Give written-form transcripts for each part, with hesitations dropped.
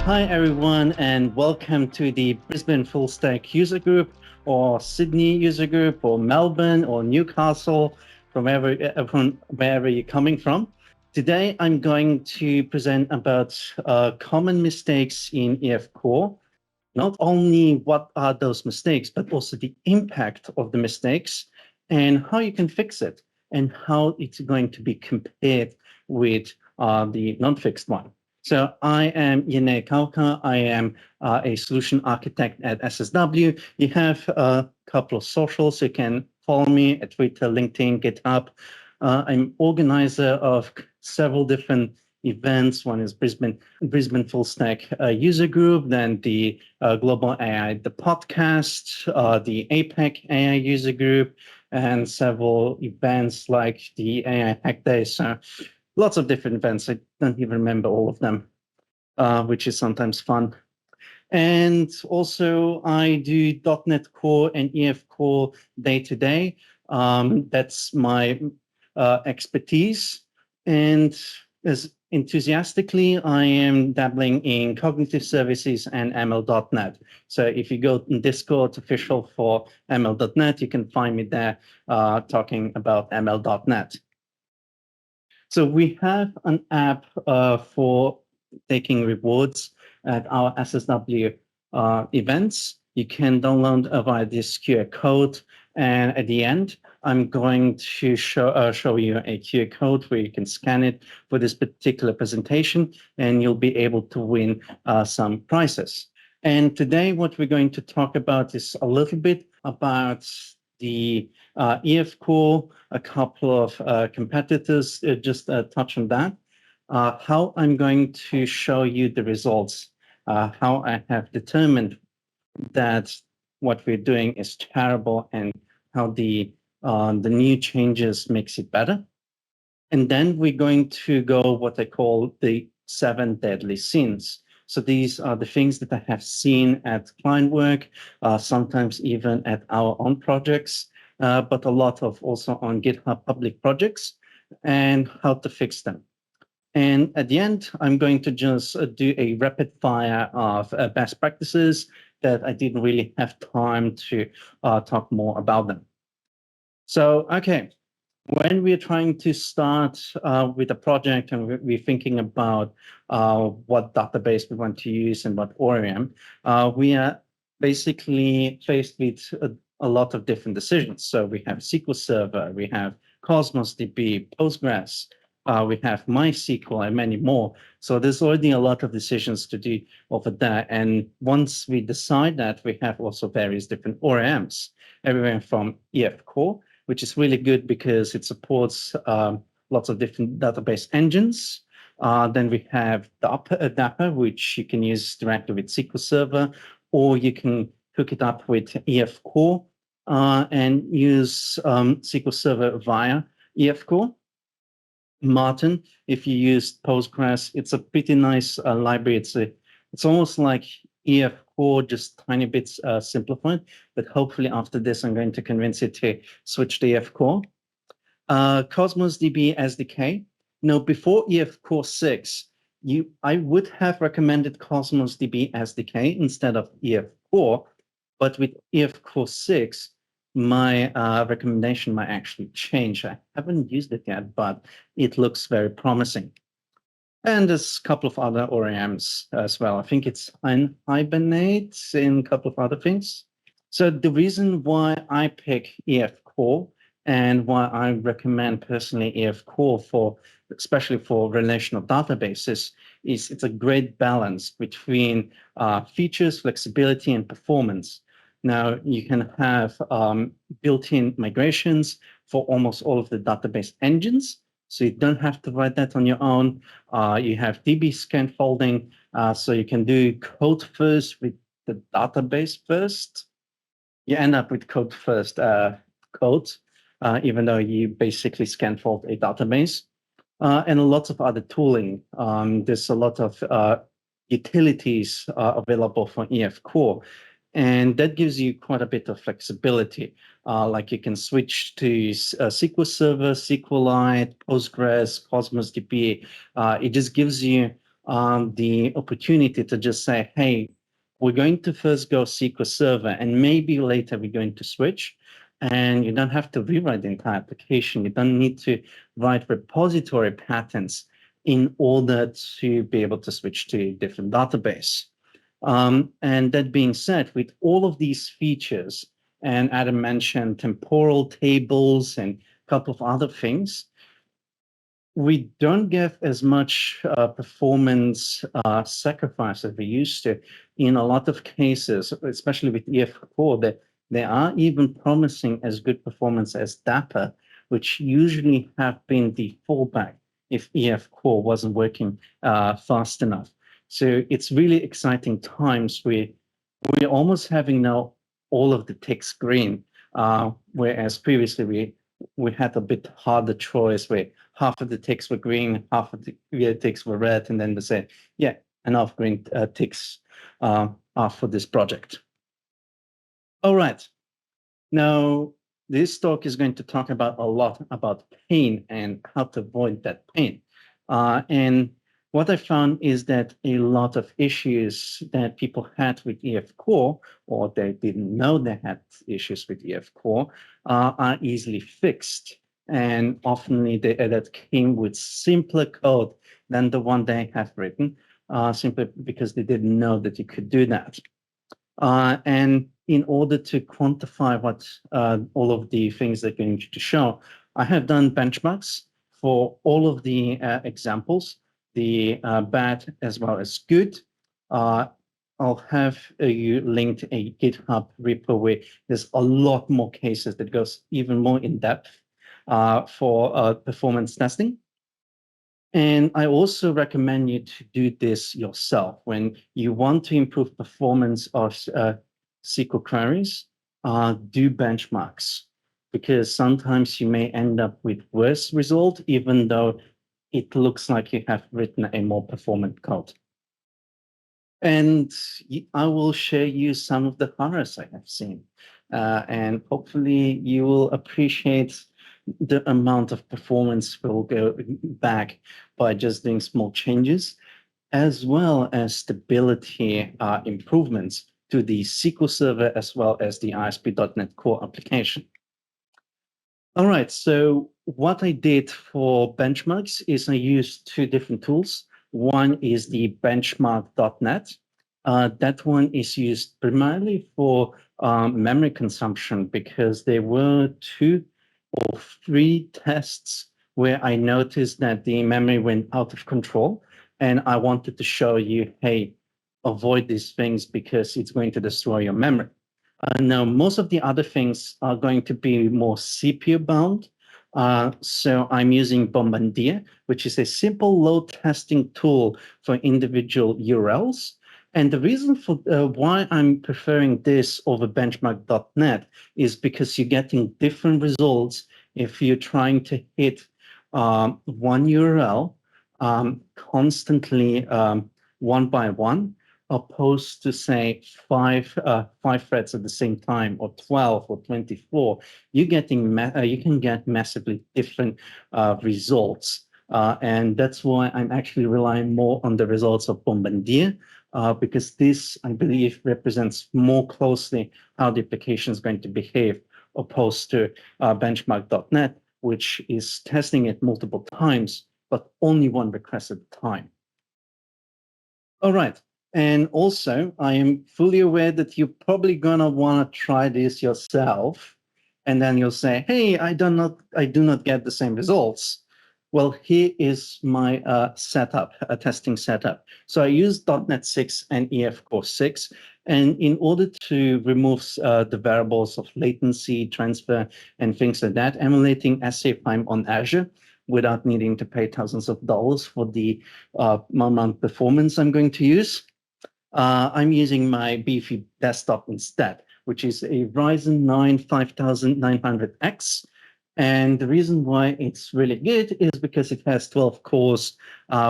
Hi, everyone, and welcome to the Brisbane Full Stack User Group, or Sydney User Group, or Melbourne, or Newcastle, from wherever you're coming from. Today, I'm going to present about common mistakes in EF Core. Not only what are those mistakes, but also the impact of the mistakes and how you can fix it and how it's going to be compared with the non-fixed one. So I am Jernej Kavka. I am a solution architect at SSW. You have a couple of socials. You can follow me at Twitter, LinkedIn, GitHub. I'm organizer of several different events. One is Brisbane Full Stack User Group, then the Global AI, the podcast, the APEC AI User Group, and several events like the AI Hack Day. So lots of different events. I don't even remember all of them, which is sometimes fun. And also I do .NET Core and EF Core day to day. That's my expertise. And as enthusiastically, I am dabbling in cognitive services and ML.NET. So if you go in Discord official for ML.NET, you can find me there talking about ML.NET. So we have an app for taking rewards at our SSW events. You can download via this QR code. And at the end, I'm going to show you a QR code where you can scan it for this particular presentation, and you'll be able to win some prizes. And today, what we're going to talk about is a little bit about the EF Core, a couple of competitors, just touch on that. How I'm going to show you the results, how I have determined that what we're doing is terrible and how the new changes makes it better. And then we're going to go what I call the 7 deadly sins. So these are the things that I have seen at client work, sometimes even at our own projects, but a lot of also on GitHub public projects, and how to fix them. And at the end, I'm going to just do a rapid fire of best practices that I didn't really have time to talk more about them. So, okay. When we're trying to start with a project and we're thinking about what database we want to use and what ORM, we are basically faced with a lot of different decisions. So we have SQL Server, we have Cosmos DB, Postgres, we have MySQL and many more. So there's already a lot of decisions to do over there. And once we decide that, we have also various different ORMs, everywhere from EF Core, which is really good because it supports lots of different database engines. Then we have Dapper, which you can use directly with SQL Server, or you can hook it up with EF Core and use SQL Server via EF Core. Martin, if you use Postgres, it's a pretty nice library. It's almost like EF Core, just tiny bits simplified, but hopefully after this, I'm going to convince it to switch to EF Core. Cosmos DB SDK. Now, before EF Core 6, I would have recommended Cosmos DB SDK instead of EF Core, but with EF Core 6, my recommendation might actually change. I haven't used it yet, but it looks very promising. And there's a couple of other ORMs as well. I think it's Hibernate and a couple of other things. So the reason why I pick EF Core and why I recommend personally EF Core especially for relational databases is it's a great balance between features, flexibility, and performance. Now, you can have built-in migrations for almost all of the database engines. So you don't have to write that on your own. You have DB scaffolding, so you can do code first with the database first. You end up with code first code, even though you basically scaffold a database. And lots of other tooling. There's a lot of utilities available for EF Core. And that gives you quite a bit of flexibility. Like you can switch to SQL Server, SQLite, Postgres, Cosmos DB. It just gives you the opportunity to just say, hey, we're going to first go SQL Server, and maybe later we're going to switch. And you don't have to rewrite the entire application. You don't need to write repository patterns in order to be able to switch to a different database. And that being said, with all of these features, and Adam mentioned temporal tables and a couple of other things, we don't get as much performance sacrifice as we used to. In a lot of cases, especially with EF Core, that they are even promising as good performance as Dapper, which usually have been the fallback if EF Core wasn't working fast enough. So it's really exciting times where we're almost having now all of the ticks green, whereas previously we had a bit harder choice where half of the ticks were green, half of the ticks were red, and then we said, yeah, enough green ticks are for this project. All right. Now, this talk is going to talk about a lot about pain and how to avoid that pain. And what I found is that a lot of issues that people had with EF Core, or they didn't know they had issues with EF Core, are easily fixed. And often that came with simpler code than the one they have written, simply because they didn't know that you could do that. And in order to quantify what all of the things they're going to show, I have done benchmarks for all of the examples, the bad as well as good. I'll have you linked a GitHub repo where there's a lot more cases that goes even more in depth for performance testing. And I also recommend you to do this yourself. When you want to improve performance of SQL queries, do benchmarks, because sometimes you may end up with worse result, even though it looks like you have written a more performant code. And I will share you some of the horrors I have seen. And hopefully you will appreciate the amount of performance will go back by just doing small changes, as well as stability improvements to the SQL Server as well as the ASP.NET Core application. All right, so what I did for benchmarks is I used two different tools. One is the benchmark.net. That one is used primarily for memory consumption, because there were 2 or 3 tests where I noticed that the memory went out of control. And I wanted to show you, hey, avoid these things because it's going to destroy your memory. Now, most of the other things are going to be more CPU bound. So I'm using Bombardier, which is a simple load testing tool for individual URLs. And the reason for why I'm preferring this over benchmark.net is because you're getting different results if you're trying to hit one URL constantly one by one, opposed to say five threads at the same time, or 12 or 24. You can get massively different results. And that's why I'm actually relying more on the results of Bombardier, because this, I believe, represents more closely how the application is going to behave, opposed to benchmark.net, which is testing it multiple times, but only one request at a time. All right. And also, I am fully aware that you're probably gonna want to try this yourself, and then you'll say, "Hey, I do not get the same results." Well, here is my testing setup. So I use .NET 6 and EF Core 6, and in order to remove the variables of latency, transfer, and things like that, emulating SAFime on Azure without needing to pay thousands of dollars for the amount of performance I'm going to use, I'm using my beefy desktop instead, which is a Ryzen 9 5900X. And the reason why it's really good is because it has 12 cores,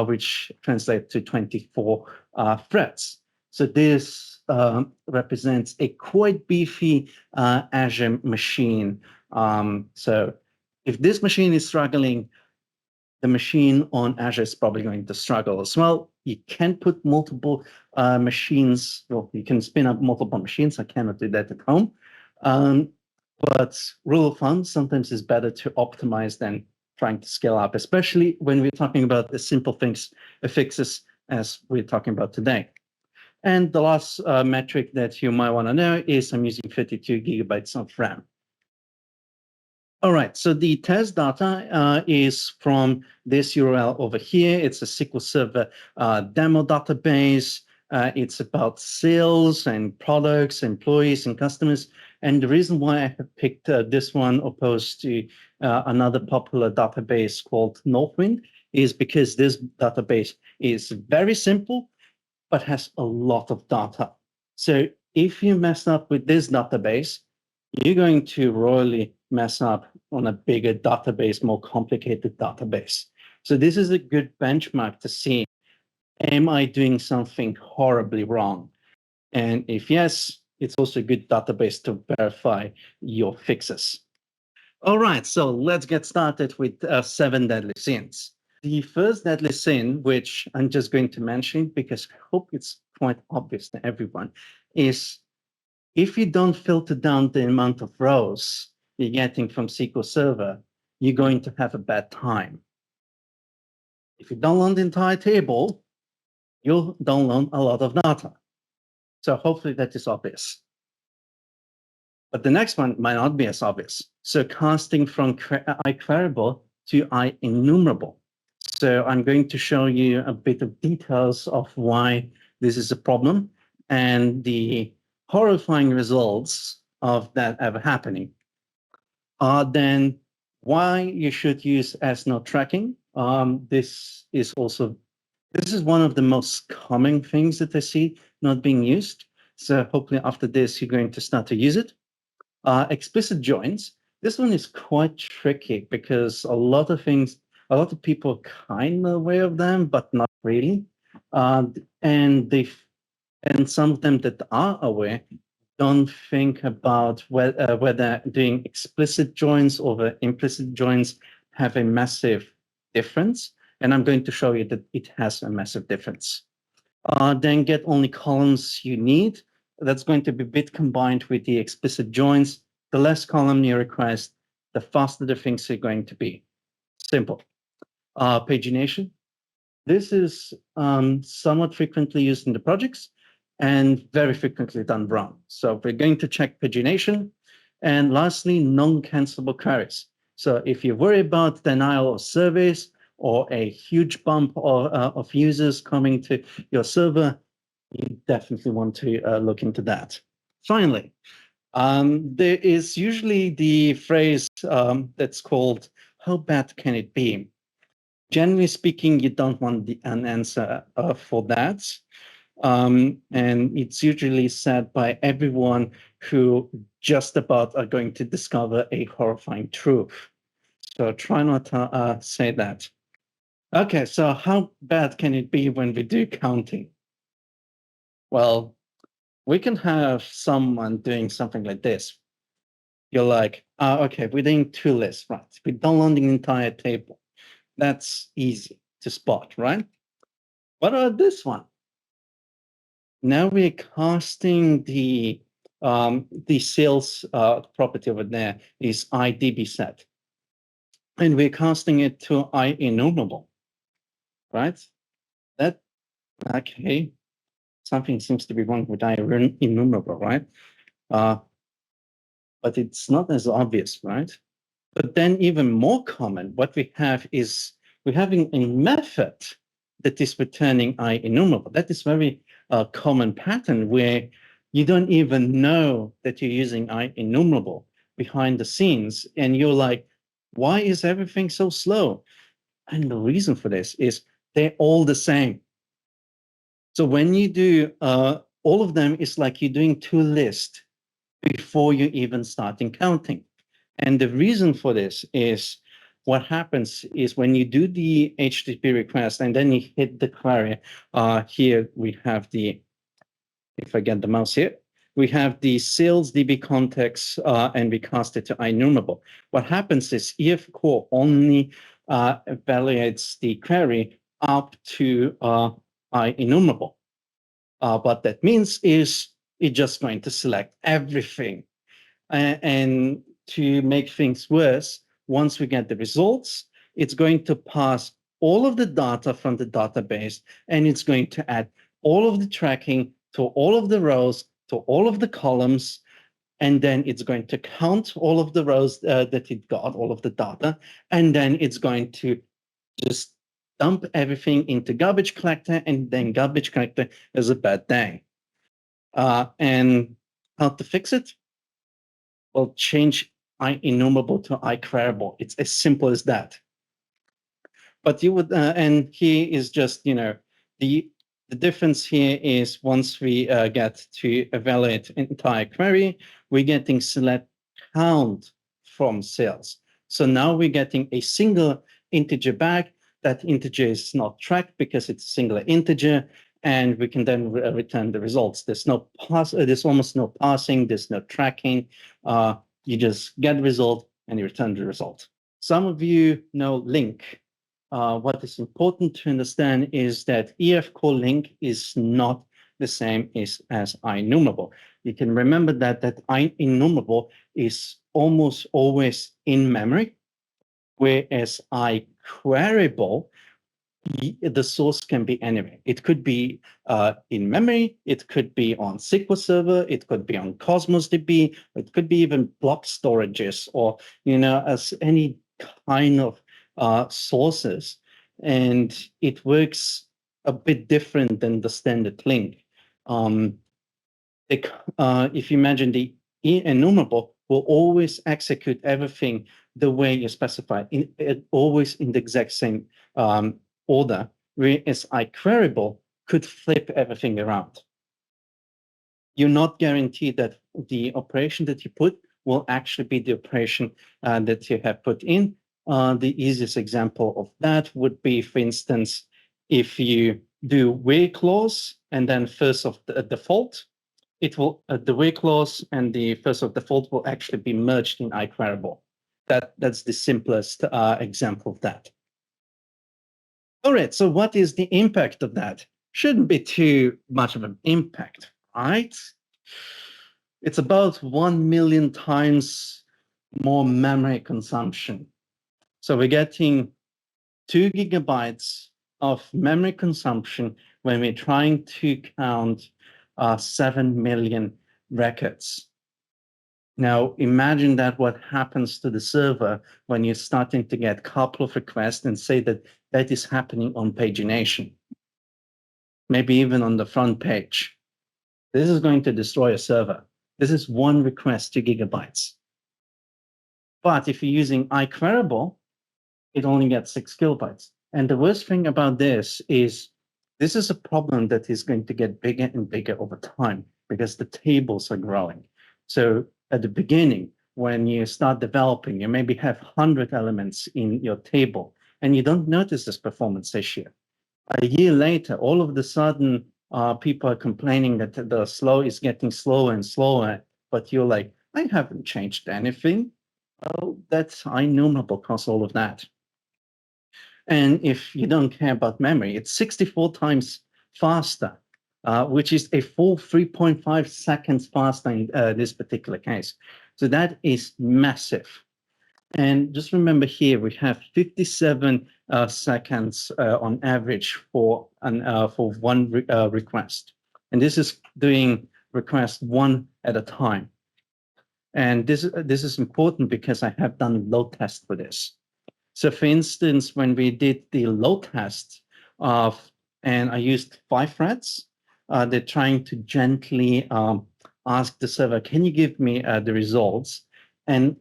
which translate to 24 threads. So this represents a quite beefy Azure machine. So if this machine is struggling, the machine on Azure is probably going to struggle as well. You can put multiple machines, well, you can spin up multiple machines. I cannot do that at home. But rule of thumb, sometimes it's better to optimize than trying to scale up, especially when we're talking about the simple things, fixes as we're talking about today. And the last metric that you might want to know is I'm using 32 gigabytes of RAM. All right, so the test data is from this URL over here. It's a SQL Server demo database. It's about sales and products, employees and customers. And the reason why I have picked this one opposed to another popular database called Northwind is because this database is very simple, but has a lot of data. So if you mess up with this database, you're going to royally mess up on a bigger database, more complicated database. So this is a good benchmark to see, am I doing something horribly wrong? And if yes, it's also a good database to verify your fixes. All right, so let's get started with 7 deadly sins. The first deadly sin, which I'm just going to mention because I hope it's quite obvious to everyone, is if you don't filter down the amount of rows you're getting from SQL Server, you're going to have a bad time. If you download the entire table, you'll download a lot of data. So hopefully that is obvious. But the next one might not be as obvious. So casting from IQueryable to IEnumerable. So I'm going to show you a bit of details of why this is a problem and the horrifying results of that ever happening. Then why you should use AsNoTracking. This is one of the most common things that I see not being used. So hopefully after this, you're going to start to use it. Explicit joins. This one is quite tricky because a lot of people are kind of aware of them, but not really. And some of them that are aware don't think about whether doing explicit joins over implicit joins have a massive difference. And I'm going to show you that it has a massive difference. Then get only columns you need. That's going to be bit combined with the explicit joins. The less column you request, the faster the things are going to be. Simple. Pagination. This is somewhat frequently used in the projects and very frequently done wrong. So we're going to check pagination. And lastly, non-cancelable queries. So if you worry about denial of service or a huge bump of users coming to your server, you definitely want to look into that. Finally, there is usually the phrase that's called, how bad can it be? Generally speaking, you don't want an answer for that. And it's usually said by everyone who just about are going to discover a horrifying truth. So try not to say that. Okay, so how bad can it be when we do counting? Well, we can have someone doing something like this. You're like, okay, we're doing 2 lists, right? We're downloading the entire table. That's easy to spot, right? What about this one? Now we're casting the sales property over there is IDB set. And we're casting it to IEnumerable, right? That, okay, something seems to be wrong with IEnumerable, right? But it's not as obvious, right? But then even more common, what we have is we're having a method that is returning IEnumerable. That is very common pattern where you don't even know that you're using IEnumerable behind the scenes. And you're like, why is everything so slow? And the reason for this is they're all the same. So when you do all of them, it's like you're doing 2 lists before you even starting counting. And the reason for this is what happens is when you do the HTTP request and then you hit the query, here we have the, if I get the mouse here, we have the sales DB context and we cast it to IEnumerable. What happens is EF core only evaluates the query up to IEnumerable. What that means is it's just going to select everything. And to make things worse, once we get the results, it's going to pass all of the data from the database, and it's going to add all of the tracking to all of the rows, to all of the columns, and then it's going to count all of the rows that it got, all of the data, and then it's going to just dump everything into garbage collector, and then garbage collector is a bad thing. And how to fix it? Well, change IEnumerable to IQueryable. It's as simple as that. But you would, and here is just, the difference here is once we get to evaluate entire query, we're getting select count from sales. So now we're getting a single integer back. That integer is not tracked because it's a singular integer, and we can then return the results. There's no there's almost no parsing, there's no tracking. You just get the result and you return the result. Some of you know link. What is important to understand is that EF core link is not the same as IEnumerable. You can remember that IEnumerable is almost always in memory, whereas IQueryable, the source can be anywhere. It could be in memory, it could be on SQL Server, it could be on Cosmos DB, it could be even block storages, or as any kind of sources, and it works a bit different than the standard link. If you imagine the enumerable will always execute everything the way you specify, always in the exact same order, whereas IQueryable could flip everything around. You're not guaranteed that the operation that you put will actually be the operation that you have put in. The easiest example of that would be, for instance, if you do where clause and then first of the default, it will the where clause and the first of default will actually be merged in IQueryable. That's the simplest example of that. All right, so what is the impact of that? Shouldn't be too much of an impact, right? It's about 1 million times more memory consumption. So we're getting 2 gigabytes of memory consumption when we're trying to count 7 million records. Now, imagine that what happens to the server when you're starting to get a couple of requests, and say that that is happening on pagination, maybe even on the front page. This is going to destroy a server. This is one request, 2 gigabytes. But if you're using IQueryable, it only gets 6 kilobytes. And the worst thing about this is a problem that is going to get bigger and bigger over time because the tables are growing. So at the beginning, when you start developing, you maybe have 100 elements in your table, and you don't notice this performance issue. A year later, all of a sudden, people are complaining that the flow is getting slower and slower, but you're like, I haven't changed anything. Oh, that's IEnumerable across all of that. And if you don't care about memory, it's 64 times faster, which is a full 3.5 seconds faster in this particular case. So that is massive. And just remember here, we have 57 seconds on average for one request. And this is doing request one at a time. And this is important because I have done load test for this. So for instance, when we did the load test and I used 5 threads, they're trying to gently ask the server, can you give me the results? And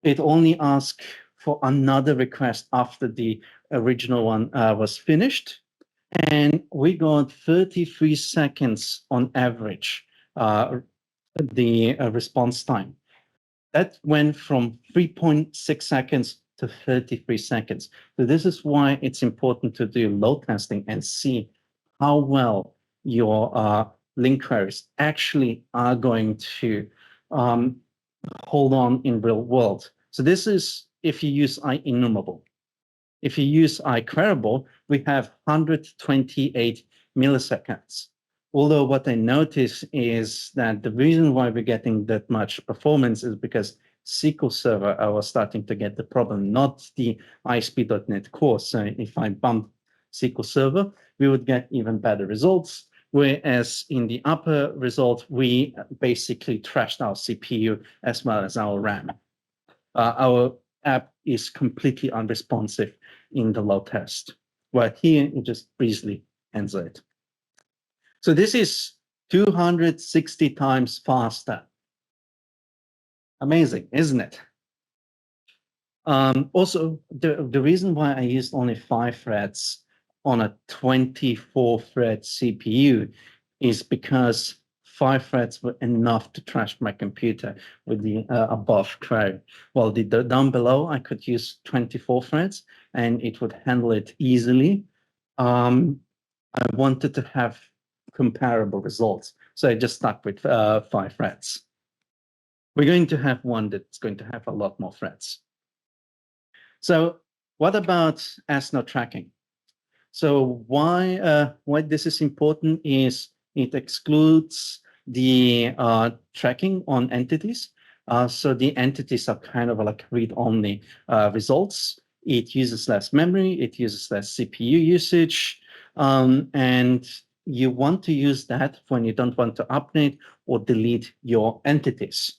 it only asked for another request after the original one was finished. And we got 33 seconds on average, the response time. That went from 3.6 seconds to 33 seconds. So this is why it's important to do load testing and see how well your link queries actually are going to hold on in real world. So this is if you use IEnumerable. If you use IQueryable, we have 128 milliseconds. Although what I notice is that the reason why we're getting that much performance is because SQL Server, I was starting to get the problem, not the ASP.NET Core. So if I bump SQL Server, we would get even better results. Whereas in the upper result, we basically trashed our CPU as well as our RAM. Our app is completely unresponsive in the load test. Well, here it just breezily ends it. So this is 260 times faster. Amazing, isn't it? Also, the reason why I used only 5 threads on a 24-thread CPU is because 5 threads were enough to trash my computer with the above query. Well, down below, I could use 24 threads and it would handle it easily. I wanted to have comparable results, so I just stuck with 5 threads. We're going to have one that's going to have a lot more threads. So what about AsNoTracking? So why this is important is it excludes the tracking on entities. So the entities are kind of like read-only results. It uses less memory, it uses less CPU usage, and you want to use that when you don't want to update or delete your entities.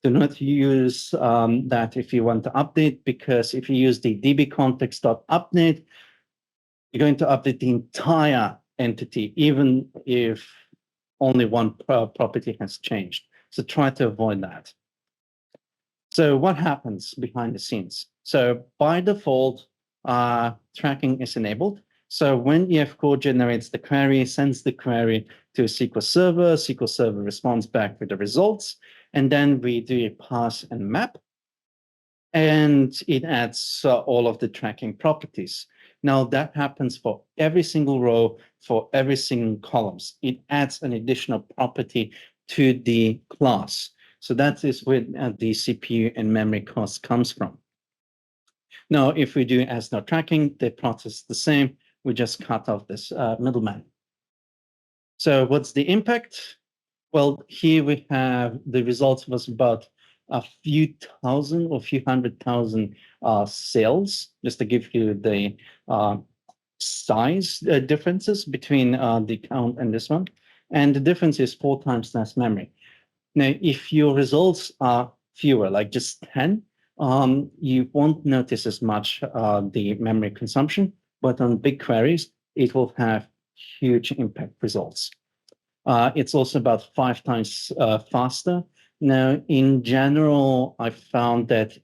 Do not use that if you want to update, because if you use the dbcontext.update, you're going to update the entire entity, even if only one property has changed. So try to avoid that. So what happens behind the scenes? So by default, tracking is enabled. So when EF Core generates the query, sends the query to SQL Server responds back with the results, and then we do a parse and map, and it adds all of the tracking properties. Now that happens for every single row, for every single columns. It adds an additional property to the class. So that is where the CPU and memory cost comes from. Now, if we do AsNoTracking, the process is the same. We just cut off this middleman. So what's the impact? Well, here we have the results was about a few thousand or few 100,000 cells, just to give you the size differences between the count and this one. And the difference is 4 times less memory. Now, if your results are fewer, like just 10, you won't notice as much the memory consumption, but on big queries, it will have huge impact results. It's also about 5 times faster. Now, in general, I found that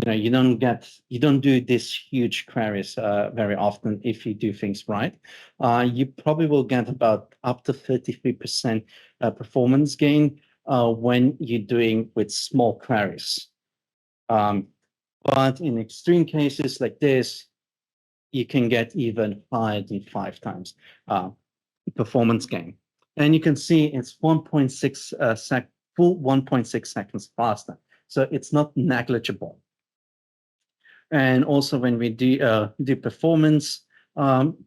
you don't do these huge queries very often if you do things right. You probably will get about up to 33% performance gain when you're doing with small queries. But in extreme cases like this, you can get even higher than 5 times performance gain. And you can see it's 1.6 full 1.6 seconds faster. So it's not negligible. And also when we do performance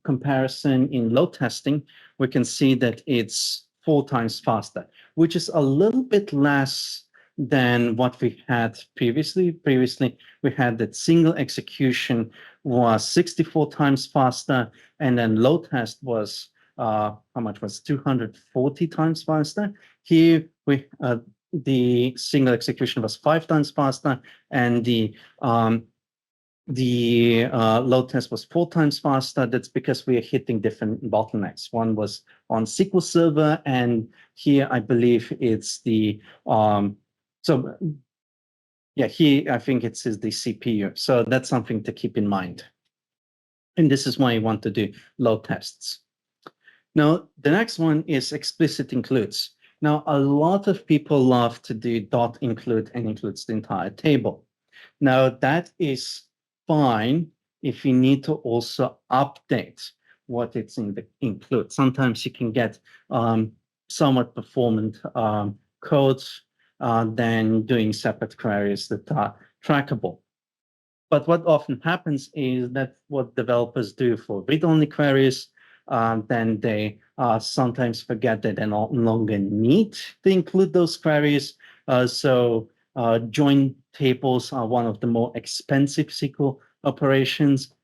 comparison in load testing, we can see that it's 4 times faster, which is a little bit less than what we had previously. Previously, we had that single execution was 64 times faster, and then load test was how much was 240 times faster. Here we the single execution was 5 times faster, and the load test was 4 times faster. That's because we are hitting different bottlenecks. One was on SQL Server, and here I believe it's the here I think it's the CPU. So that's something to keep in mind. And this is why you want to do load tests. Now, the next one is explicit includes. Now, a lot of people love to do dot include and includes the entire table. Now, that is fine if you need to also update what it's in the include. Sometimes you can get somewhat performant codes than doing separate queries that are trackable. But what often happens is that what developers do for read-only queries, then they sometimes forget that they no longer need to include those queries. So join tables are one of the more expensive SQL operations.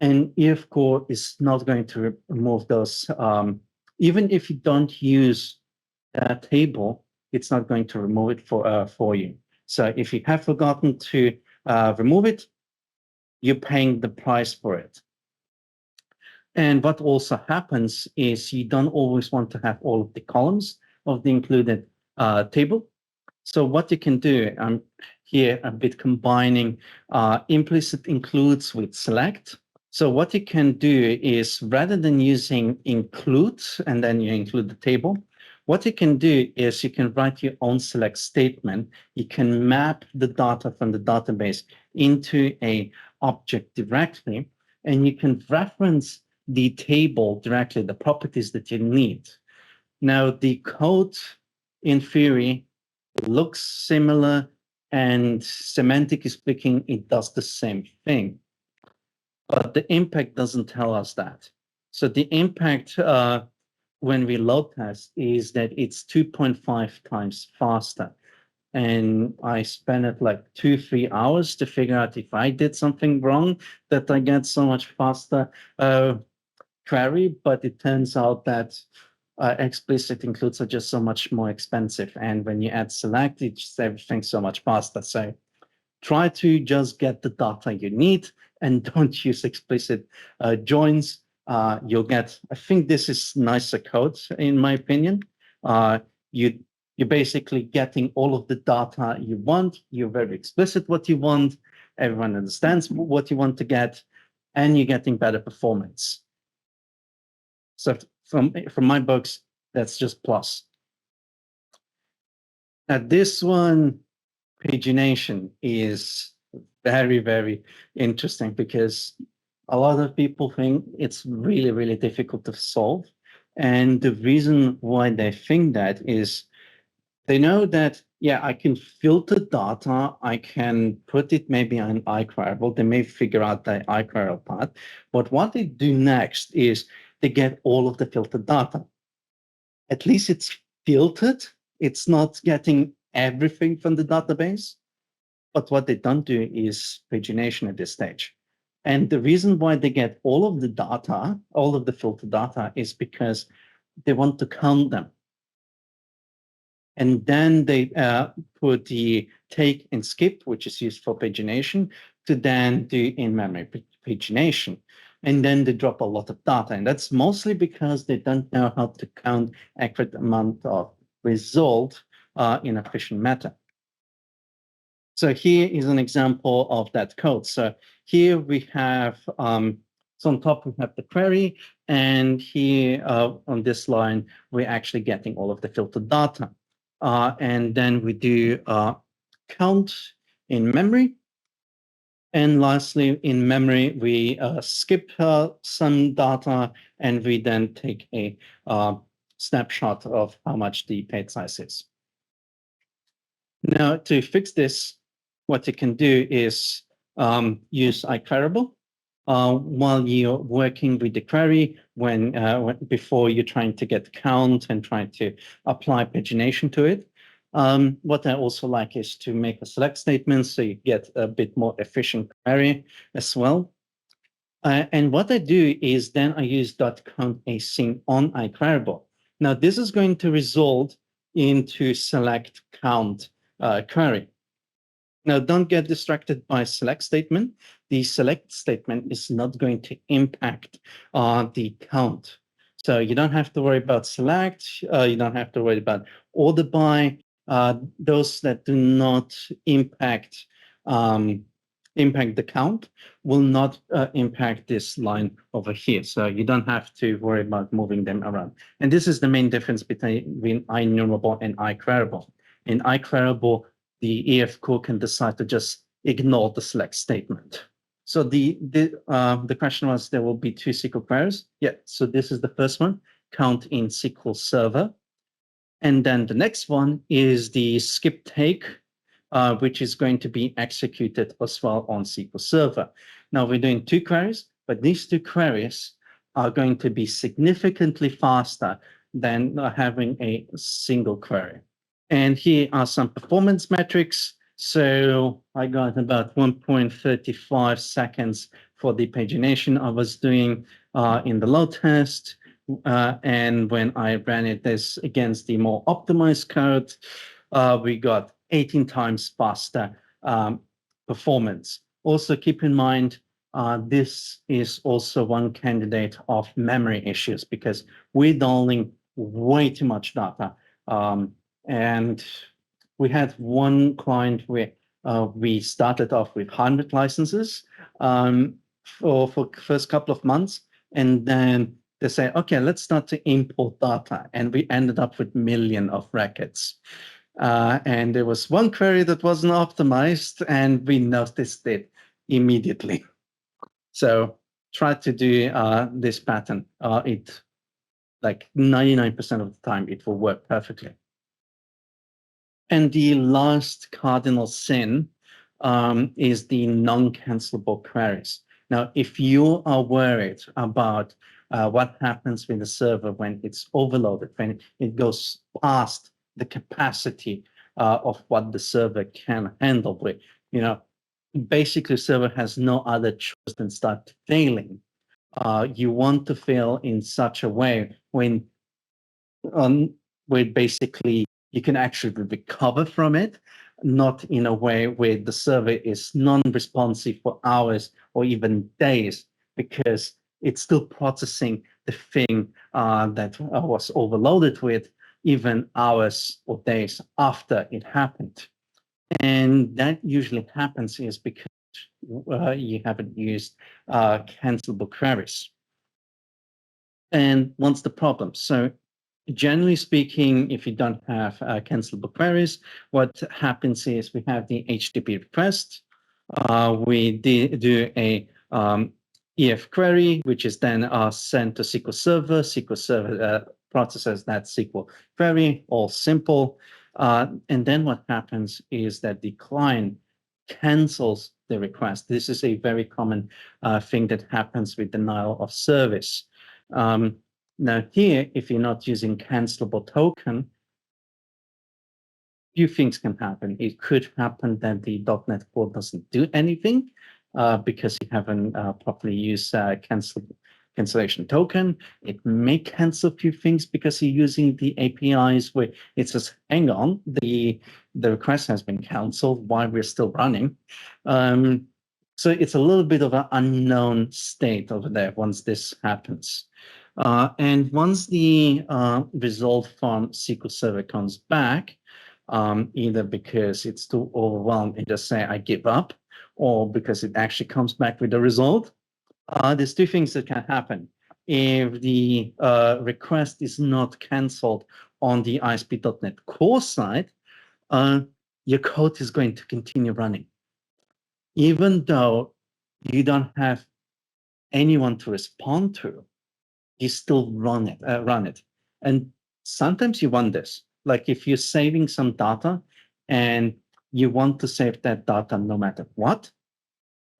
And EF Core is not going to remove those. Even if you don't use that table, it's not going to remove it for you. So if you have forgotten to remove it, you're paying the price for it. And what also happens is you don't always want to have all of the columns of the included table. So what you can do, I'm here a bit combining implicit includes with select. So what you can do is rather than using include and then you include the table, what you can do is you can write your own select statement. You can map the data from the database into a object directly, and you can reference the table directly, the properties that you need. Now, the code in theory looks similar, and semantically speaking, it does the same thing. But the impact doesn't tell us that. So the impact when we load test is that it's 2.5 times faster. And I spent it like 2-3 hours to figure out if I did something wrong that I get so much faster query, but it turns out that explicit includes are just so much more expensive. And when you add select, it's just everything so much faster. So try to just get the data you need and don't use explicit joins. You'll get, I think this is nicer code in my opinion. You're basically getting all of the data you want. You're very explicit what you want. Everyone understands what you want to get, and you're getting better performance. So from my books, that's just plus. Now this one, pagination, is very, very interesting because a lot of people think it's really, really difficult to solve. And the reason why they think that is they know that, yeah, I can filter data, I can put it maybe on IQueryable, they may figure out the IQueryable part, but what they do next is they get all of the filtered data. At least it's filtered, it's not getting everything from the database, but what they don't do is pagination at this stage. And the reason why they get all of the data, all of the filtered data, is because they want to count them. And then they put the take and skip, which is used for pagination, to then do in-memory pagination. And then they drop a lot of data. And that's mostly because they don't know how to count accurate amount of result in an efficient manner. So here is an example of that code. So here we have, so on top we have the query, and here on this line, we're actually getting all of the filtered data. And then we do count in memory. And lastly, in memory, we skip some data, and we then take a snapshot of how much the page size is. Now, to fix this, what you can do is use IQueryable while you're working with the query before you're trying to get count and trying to apply pagination to it. What I also like is to make a select statement so you get a bit more efficient query as well. And what I do is then I use .count async on IQueryable. Now, this is going to result into select count query. Now, don't get distracted by select statement. The select statement is not going to impact the count. So you don't have to worry about select. You don't have to worry about order by. Those that do not impact the count will not impact this line over here. So you don't have to worry about moving them around. And this is the main difference between INumerable and IQueryable. In IQueryable, the EF core can decide to just ignore the select statement. So the question was, there will be 2 SQL queries. Yeah, so this is the first one, count in SQL Server. And then the next one is the skip take which is going to be executed as well on SQL Server. Now we're doing 2 queries, but these 2 queries are going to be significantly faster than having a single query. And here are some performance metrics. So I got about 1.35 seconds for the pagination I was doing in the load test. And when I ran this against the more optimized code, we got 18 times faster performance. Also keep in mind, this is also one candidate of memory issues because we're dialing way too much data. And we had one client where we started off with 100 licenses for first couple of months, and then they say, okay, let's start to import data, and we ended up with million of records. And there was one query that wasn't optimized, and we noticed it immediately. So try to do this pattern. It like 99% of the time it will work perfectly. And the last cardinal sin is the non-cancelable queries. Now, if you are worried about what happens with the server when it's overloaded, when it goes past the capacity of what the server can handle with, basically server has no other choice than start failing. You want to fail in such a way where basically you can actually recover from it, not in a way where the server is non-responsive for hours or even days, because it's still processing the thing that was overloaded with even hours or days after it happened. And that usually happens is because you haven't used cancelable queries. And what's the problem? So generally speaking, if you don't have cancelable queries, what happens is we have the HTTP request. We do a EF query, which is then sent to SQL Server. SQL Server processes that SQL query, all simple. And then what happens is that the client cancels the request. This is a very common thing that happens with denial of service. Now here, if you're not using cancelable token, few things can happen. It could happen that the .NET Core doesn't do anything because you haven't properly used cancellation token. It may cancel a few things because you're using the APIs where it says, hang on, the request has been canceled while we're still running. So it's a little bit of an unknown state over there once this happens. And once the result from SQL Server comes back, either because it's too overwhelmed and just say, I give up, or because it actually comes back with the result, there's 2 things that can happen. If the request is not canceled on the ASP.NET Core side, your code is going to continue running. Even though you don't have anyone to respond to, you still run it. And sometimes you want this, like if you're saving some data and you want to save that data no matter what,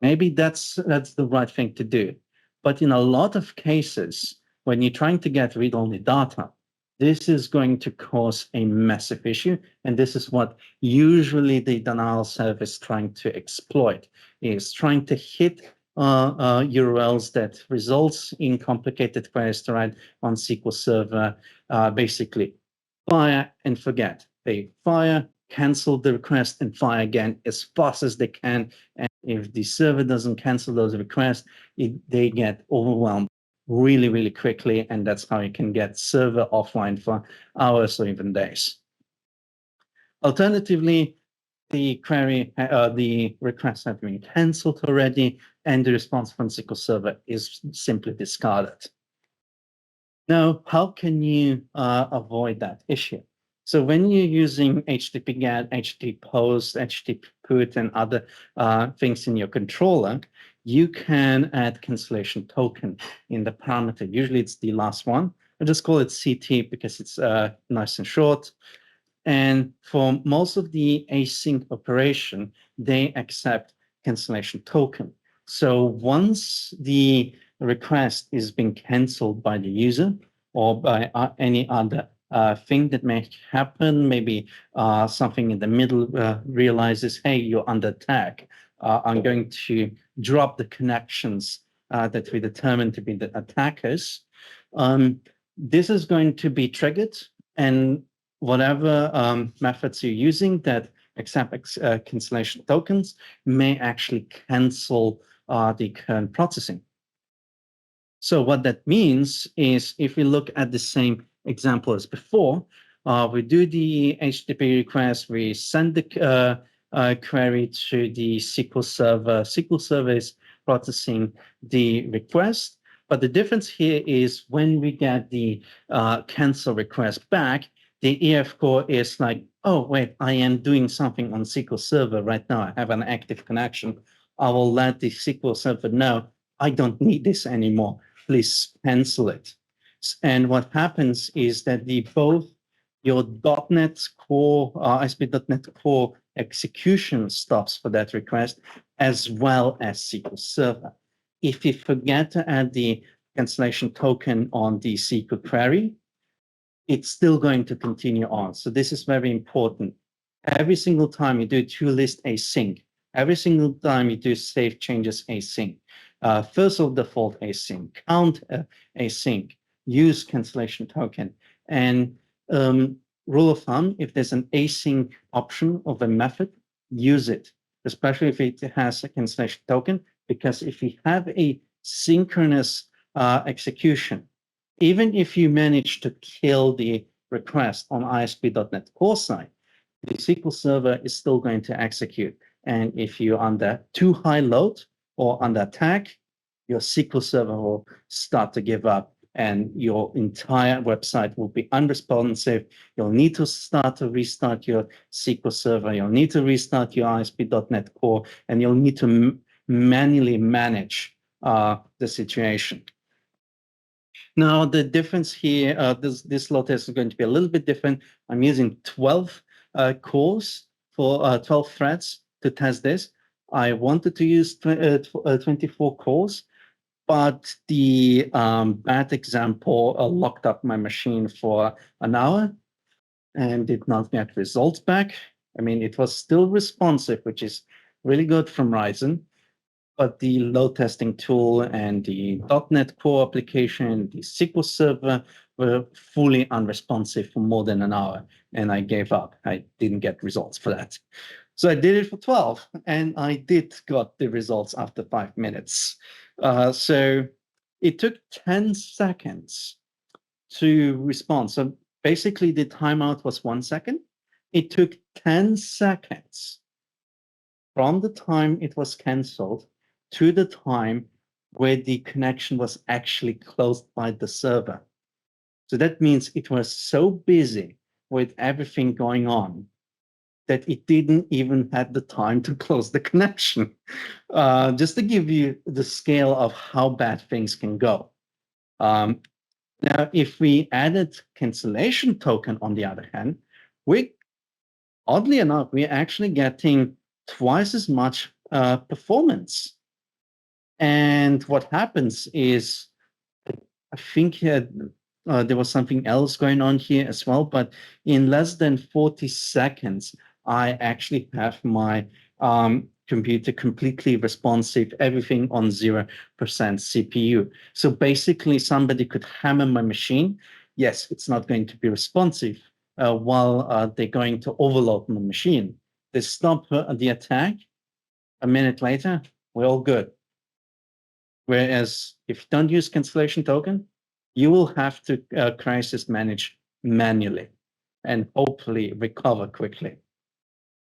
maybe that's the right thing to do. But in a lot of cases, when you're trying to get read-only data, this is going to cause a massive issue. And this is what usually the denial service is trying to exploit, is trying to hit URLs that results in complicated queries to write on SQL Server, basically fire and forget. They fire, cancel the request, and fire again as fast as they can. And if the server doesn't cancel those requests, they get overwhelmed really, really quickly. And that's how you can get server offline for hours or even days. Alternatively, the requests have been canceled already, and the response from SQL Server is simply discarded. Now, how can you avoid that issue? So when you're using HTTP GET, HTTP POST, HTTP PUT, and other things in your controller, you can add cancellation token in the parameter. Usually it's the last one. I just call it CT because it's nice and short. And for most of the async operation, they accept cancellation token. So once the request is being canceled by the user or by any other thing that may happen, maybe something in the middle realizes, hey, you're under attack. I'm going to drop the connections that we determine to be the attackers. This is going to be triggered, and whatever methods you're using that accept cancellation tokens may actually cancel the current processing. So what that means is, if we look at the same example as before, we do the HTTP request, we send the query to the SQL Server. SQL Server is processing the request. But the difference here is when we get the cancel request back, the EF core is like, oh, wait, I am doing something on SQL Server right now. I have an active connection. I will let the SQL Server know I don't need this anymore. Please cancel it. And what happens is that both your .NET Core, ASP.NET Core execution stops for that request, as well as SQL Server. If you forget to add the cancellation token on the SQL query, it's still going to continue on. So this is very important. Every single time you do toList async, every single time you do save changes async, first of default async, count async, use cancellation token. And rule of thumb, if there's an async option of a method, use it, especially if it has a cancellation token, because if you have a synchronous execution, even if you manage to kill the request on ASP.NET Core side, the SQL Server is still going to execute. And if you're under too high load or under attack, your SQL Server will start to give up and your entire website will be unresponsive. You'll need to start to restart your SQL Server. You'll need to restart your ASP.NET Core, and you'll need to manually manage the situation. Now, the difference here, this load test is going to be a little bit different. I'm using 12 cores for 12 threads to test this. I wanted to use 24 cores, but the bad example locked up my machine for an hour and did not get results back. I mean, it was still responsive, which is really good from Ryzen, but the load testing tool and the .NET Core application, the SQL Server were fully unresponsive for more than an hour, and I gave up. I didn't get results for that. So I did it for 12, and I did got the results after 5 minutes. So it took 10 seconds to respond. So basically the timeout was 1 second. It took 10 seconds from the time it was canceled to the time where the connection was actually closed by the server. So that means it was so busy with everything going on that it didn't even have the time to close the connection. Just to give you the scale of how bad things can go. Now, if we added cancellation token, on the other hand, oddly enough, we're actually getting twice as much performance. And what happens is, I think there was something else going on here as well, but in less than 40 seconds, I actually have my computer completely responsive, everything on 0% CPU. So basically, somebody could hammer my machine. Yes, it's not going to be responsive while they're going to overload my machine. They stop the attack. A minute later, we're all good. Whereas if you don't use cancellation token, you will have to crisis manage manually and hopefully recover quickly.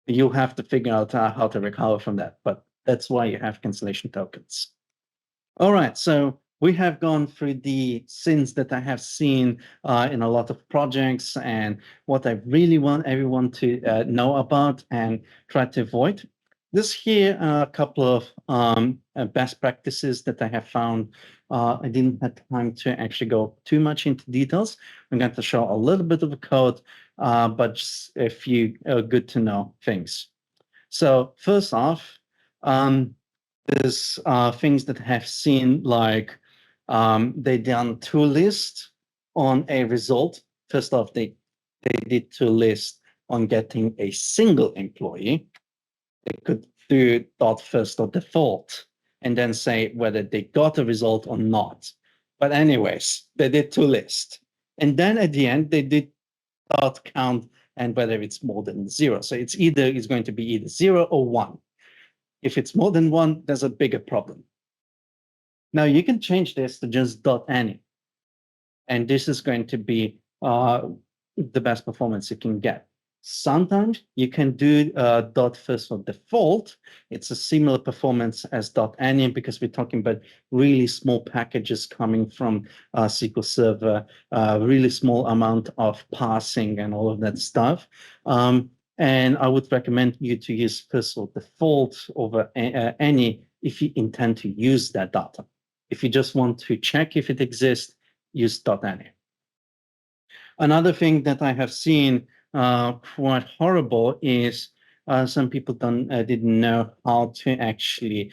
You'll have to figure out how to recover from that, but that's why you have cancellation tokens. All right, so we have gone through the sins that I have seen in a lot of projects and what I really want everyone to know about and try to avoid. This here are a couple of best practices that I have found. I didn't have time to actually go too much into details. I'm going to show a little bit of a code but just a few good to know things. So first off, there's things that have seen like they done toList on a result. First off, they did toList on getting a single employee. They could do dot first or default and then say whether they got a result or not. But anyways, they did toList. And then at the end, they did dot count and whether it's more than 0. So it's going to be either 0 or 1. If it's more than 1, there's a bigger problem. Now you can change this to just dot any. And this is going to be the best performance you can get. Sometimes you can do dot first or default. It's a similar performance as dot any because we're talking about really small packages coming from SQL Server, really small amount of parsing and all of that stuff. And I would recommend you to use first or default over any if you intend to use that data. If you just want to check if it exists, use dot any. Another thing that I have seen quite horrible is some people didn't know how to actually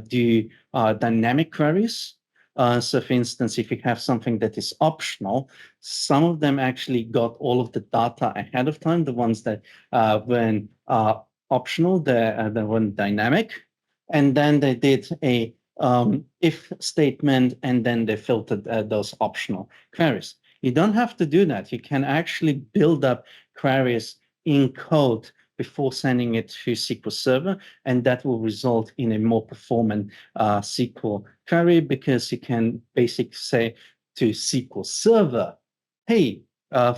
do dynamic queries. So for instance, if you have something that is optional, some of them actually got all of the data ahead of time, the ones that when optional, they weren't dynamic. And then they did a if statement, and then they filtered those optional queries. You don't have to do that. You can actually build up queries in code before sending it to SQL Server, and that will result in a more performant SQL query because you can basically say to SQL Server, hey,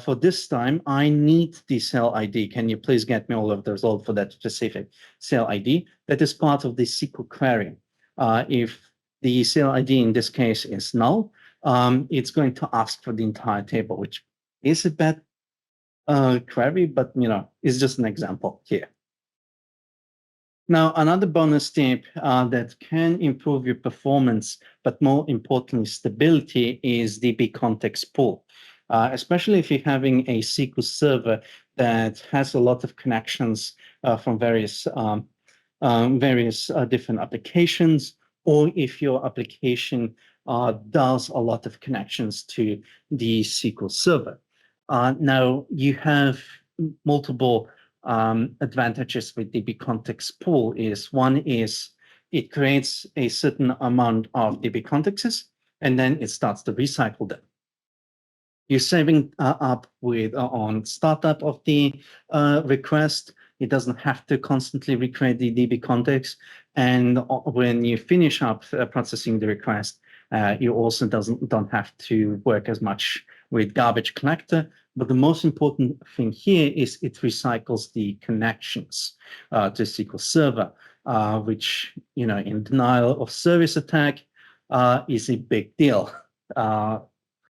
for this time, I need the cell ID. Can you please get me all of the results for that specific cell ID? That is part of the SQL query. If the cell ID in this case is null, it's going to ask for the entire table, which is a bad query, but it's just an example here. Now, another bonus tip that can improve your performance, but more importantly, stability, is DB context pool. Especially if you're having a SQL Server that has a lot of connections from various different applications, or if your application does a lot of connections to the SQL Server. Now, you have multiple advantages with DB context pool. One is it creates a certain amount of DB contexts, and then it starts to recycle them. You're saving up with on startup of the request. It doesn't have to constantly recreate the DB context. And when you finish up processing the request, you also don't have to work as much with garbage collector. But the most important thing here is it recycles the connections to SQL Server, which, in denial of service attack is a big deal.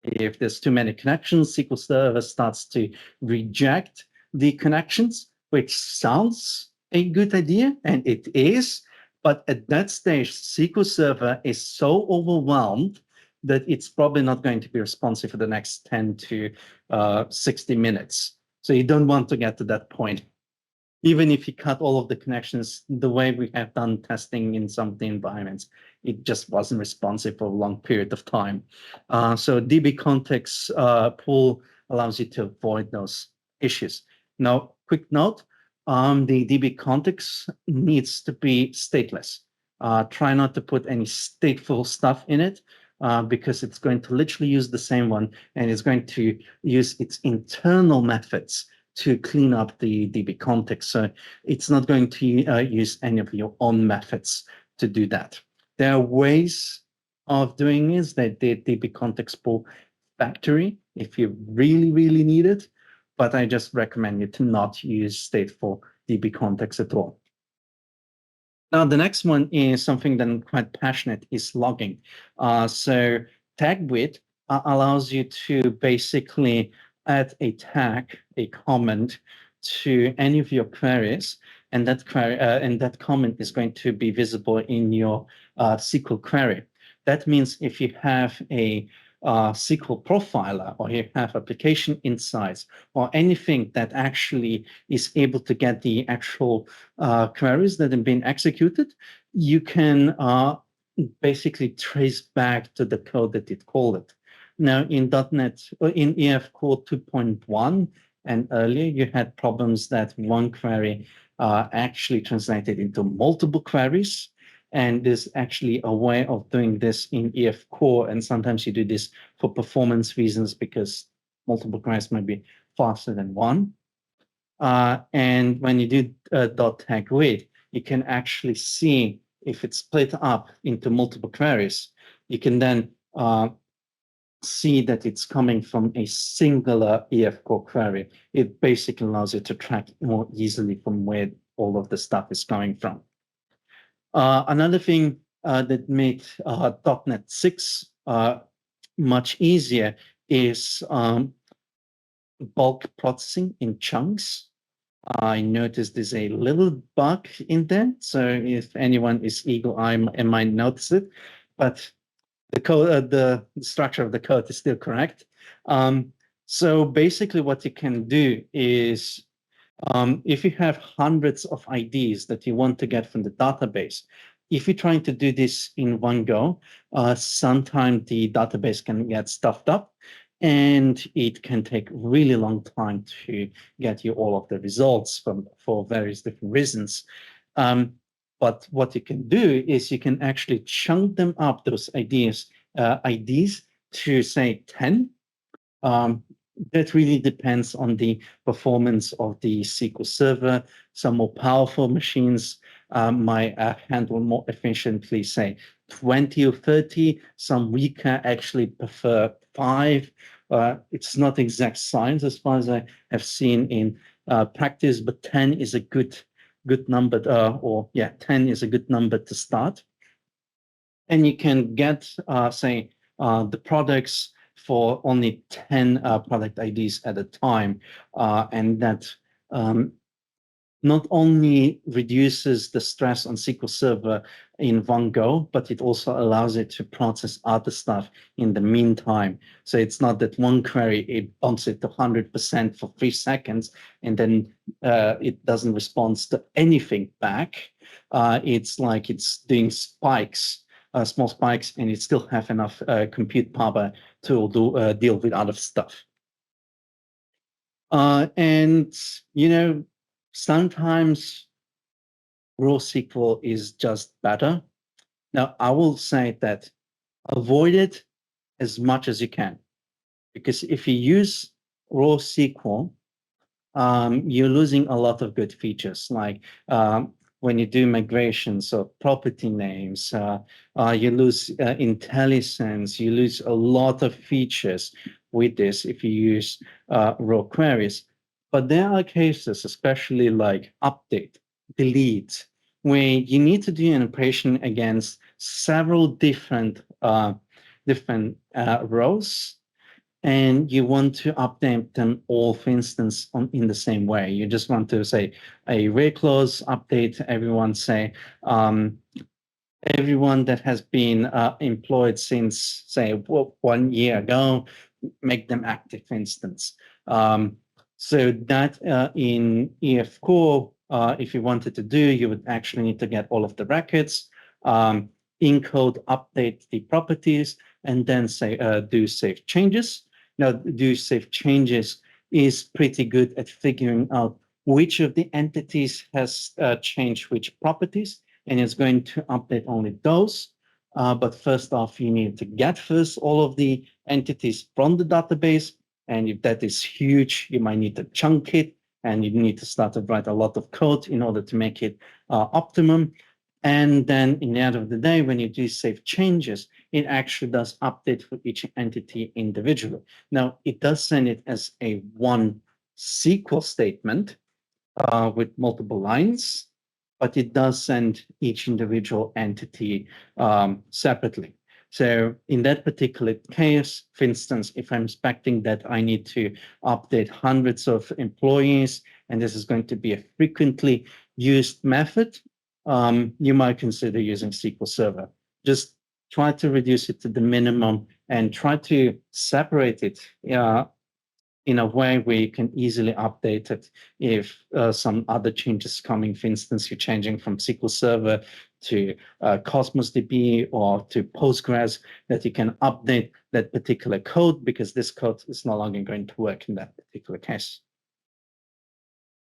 If there's too many connections, SQL Server starts to reject the connections, which sounds a good idea, and it is. But at that stage, SQL Server is so overwhelmed that it's probably not going to be responsive for the next 10 to 60 minutes. So you don't want to get to that point. Even if you cut all of the connections, the way we have done testing in some of the environments, it just wasn't responsive for a long period of time. So DB context pool allows you to avoid those issues. Now, quick note, the DB context needs to be stateless. Try not to put any stateful stuff in it because it's going to literally use the same one, and it's going to use its internal methods to clean up the DB context. So it's not going to use any of your own methods to do that. There are ways of doing this that the DB context pool factory if you really, really need it, but I just recommend you to not use stateful DB context at all. Now, the next one is something that I'm quite passionate, is logging. So tag with allows you to basically add a tag, a comment to any of your queries, and that query and that comment is going to be visible in your SQL query. That means if you have a SQL profiler, or you have application insights, or anything that actually is able to get the actual queries that have been executed, you can basically trace back to the code that it called it. Now, in .NET, in EF Core 2.1 and earlier, you had problems that one query actually translated into multiple queries. And there's actually a way of doing this in EF Core. And sometimes you do this for performance reasons because multiple queries might be faster than one. And when you do .tag read, you can actually see if it's split up into multiple queries. You can then see that it's coming from a singular EF Core query. It basically allows you to track more easily from where all of the stuff is coming from. Another thing that made .NET 6 much easier is bulk processing in chunks. I noticed there's a little bug in there, so if anyone is eagle-eyed, might notice it, but the code, the structure of the code is still correct. So basically what you can do is, if you have hundreds of IDs that you want to get from the database, if you're trying to do this in one go, sometimes the database can get stuffed up, and it can take really long time to get you all of the results for various different reasons. But what you can do is you can actually chunk them up, those IDs to say 10. That really depends on the performance of the SQL Server. Some more powerful machines might handle more efficiently, say 20 or 30. Some weaker actually prefer 5. It's not exact science as far as I have seen in practice, but 10 is a good number, 10 is a good number to start. And you can get, say, the products for only 10 product IDs at a time. And that not only reduces the stress on SQL Server in one go, but it also allows it to process other stuff in the meantime. So it's not that one query, it bumps it to 100% for 3 seconds, and then it doesn't respond to anything back. It's like it's doing spikes, small spikes, and it still have enough compute power to deal with other stuff. And, sometimes raw SQL is just better. Now, I will say that avoid it as much as you can, because if you use raw SQL, you're losing a lot of good features, like when you do migrations of property names, you lose IntelliSense, you lose a lot of features with this if you use raw queries. But there are cases, especially like update, delete, where you need to do an operation against several different rows, and you want to update them all, for instance, in the same way. You just want to say a where clause update everyone, say everyone that has been employed since, say, 1 year ago, make them active, for instance. So that in EF Core, if you wanted to do, you would actually need to get all of the records, encode, update the properties, and then say do save changes. Now, do save changes is pretty good at figuring out which of the entities has changed which properties, and it's going to update only those. But first off, you need to get first all of the entities from the database. And if that is huge, you might need to chunk it, and you need to start to write a lot of code in order to make it optimum. And then in the end of the day, when you do save changes, it actually does update for each entity individually. Now, it does send it as a one SQL statement with multiple lines, but it does send each individual entity separately. So in that particular case, for instance, if I'm expecting that I need to update hundreds of employees, and this is going to be a frequently used method, you might consider using SQL Server. Just try to reduce it to the minimum and try to separate it in a way where you can easily update it if some other changes coming. For instance, you're changing from SQL Server to Cosmos DB or to Postgres, that you can update that particular code because this code is no longer going to work in that particular case.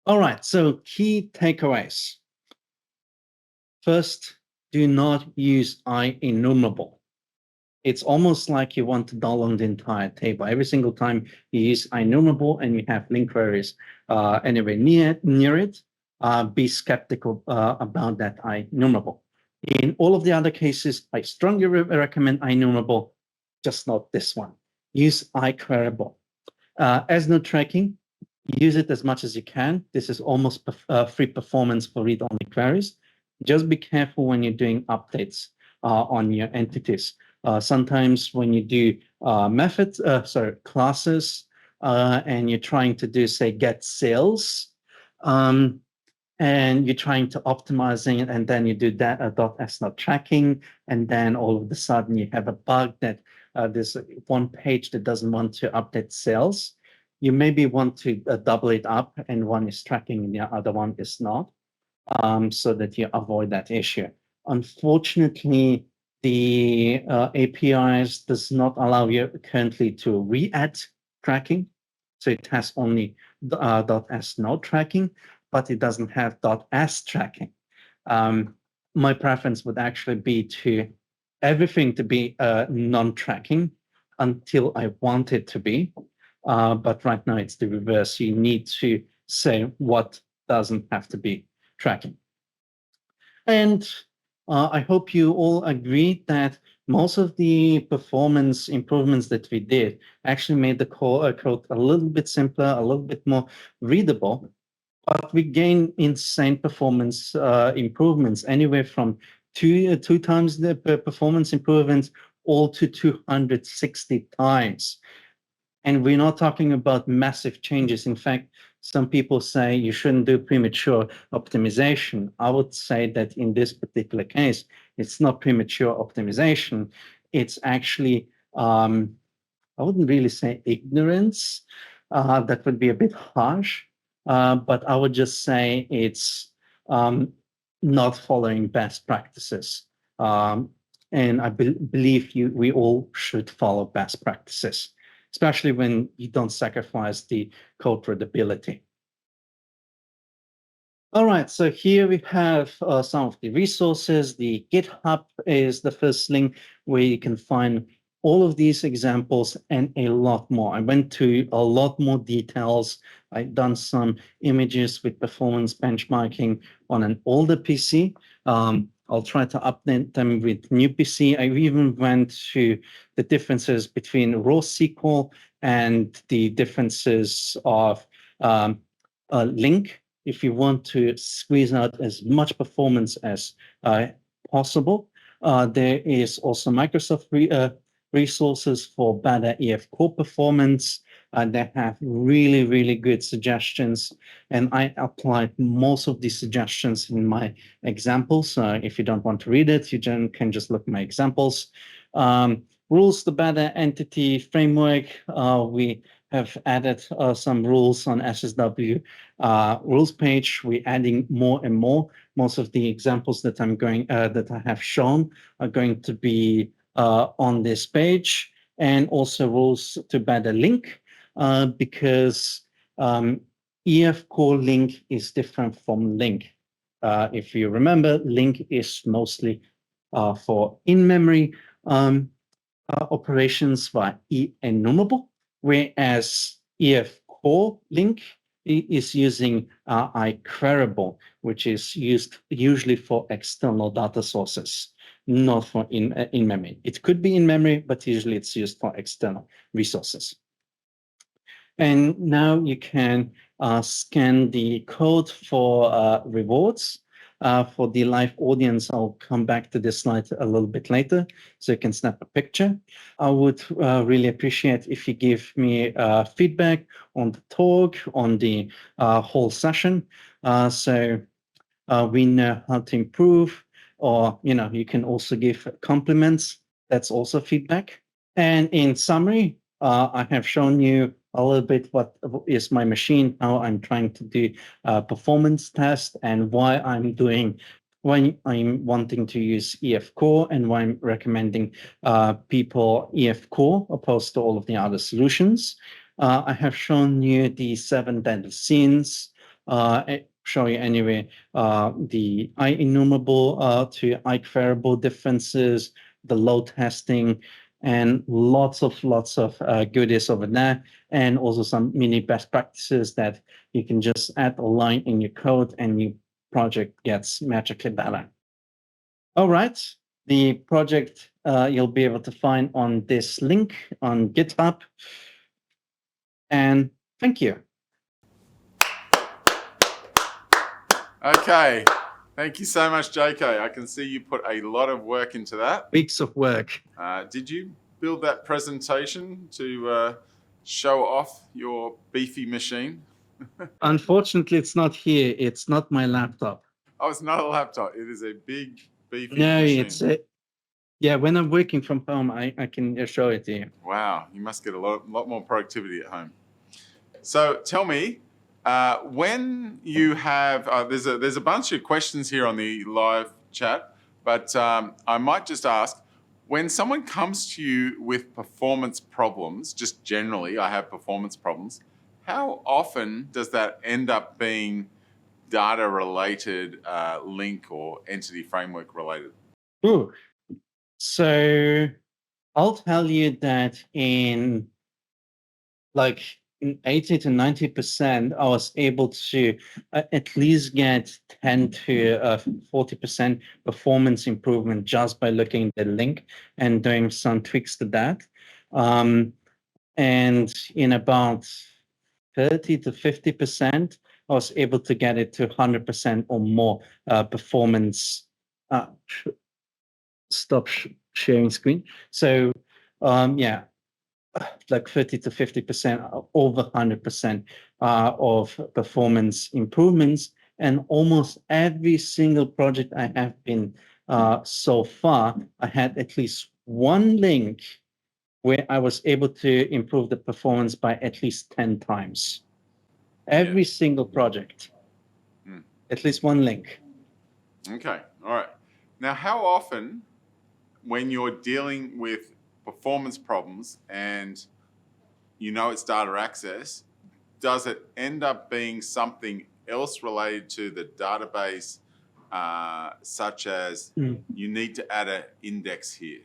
All right, so key takeaways. First, do not use IEnumerable. It's almost like you want to download the entire table. Every single time you use IEnumerable and you have link queries anywhere near it, be skeptical about that IEnumerable. In all of the other cases, I strongly recommend IEnumerable, just not this one. Use IQueryable. AsNoTracking, use it as much as you can. This is almost free performance for read-only queries. Just be careful when you're doing updates on your entities. Sometimes when you do classes, and you're trying to do, say, get sales, and you're trying to optimize it, and then you do that .AsNoTracking, and then all of a sudden you have a bug that there's one page that doesn't want to update sales. You maybe want to double it up, and one is tracking and the other one is not, so that you avoid that issue. Unfortunately, the APIs does not allow you currently to re-add tracking. So it has only .AsNoTracking, but it doesn't have .AsTracking. My preference would actually be to everything to be non-tracking until I want it to be. But right now it's the reverse. You need to say what doesn't have to be tracking. And I hope you all agree that most of the performance improvements that we did actually made the code a little bit simpler, a little bit more readable, but we gained insane performance improvements, anywhere from two times the performance improvements all to 260 times. And we're not talking about massive changes. In fact, some people say you shouldn't do premature optimization. I would say that in this particular case, it's not premature optimization. It's actually, I wouldn't really say ignorance. That would be a bit harsh. But I would just say it's not following best practices. And I believe we all should follow best practices, especially when you don't sacrifice the code readability. All right, so here we have some of the resources. The GitHub is the first link where you can find all of these examples and a lot more. I went to a lot more details. I've done some images with performance benchmarking on an older PC. I'll try to update them with new PC. I even went to the differences between raw SQL and the differences of link. If you want to squeeze out as much performance as possible, there is also Microsoft resources for better EF core performance. They have really, really good suggestions, and I applied most of these suggestions in my examples. If you don't want to read it, you can just look at my examples. Rules to better entity framework. We have added some rules on SSW rules page. We're adding more and more. Most of the examples that that I have shown are going to be on this page, and also rules to better link, because EF core link is different from link. If you remember, link is mostly for in-memory operations by IEnumerable, whereas EF core link is using IQueryable, which is used usually for external data sources, not for in memory. It could be in memory, but usually it's used for external resources. And now you can scan the code for rewards. For the live audience, I'll come back to this slide a little bit later, so you can snap a picture. I would really appreciate if you give me feedback on the talk, on the whole session, so we know how to improve, or you can also give compliments. That's also feedback. And in summary, I have shown you a little bit what is my machine, how I'm trying to do a performance test, and why I'm wanting to use EF Core, and why I'm recommending people EF Core opposed to all of the other solutions. I have shown you the 7 deadly sins, show you anyway the IEnumerable to IQueryable differences, the load testing, and lots of goodies over there, and also some mini best practices that you can just add a line in your code and your project gets magically better. All right, the project you'll be able to find on this link on GitHub. And thank you. Okay. Thank you so much, JK. I can see you put a lot of work into that. Weeks of work. Did you build that presentation to show off your beefy machine? Unfortunately, it's not here. It's not my laptop. Oh, it's not a laptop. It is a big, beefy machine. Yeah, when I'm working from home, I can show it to you. Wow, you must get a lot more productivity at home. So tell me, when you have, there's a bunch of questions here on the live chat, but I might just ask, when someone comes to you with performance problems, just generally, I have performance problems, how often does that end up being data related, link or entity framework related? Ooh. So I'll tell you that in like 80 to 90%, I was able to at least get 10 to 40% performance improvement just by looking at the link and doing some tweaks to that. And in about 30 to 50%, I was able to get it to 100% or more performance. Stop sharing screen. So yeah, like 30 to 50%, over 100% of performance improvements. And almost every single project I have been so far, I had at least one link where I was able to improve the performance by at least 10 times. Every single project, at least one link. Okay, all right. Now, how often, when you're dealing with performance problems and you know it's data access, does it end up being something else related to the database, such as you need to add an index here?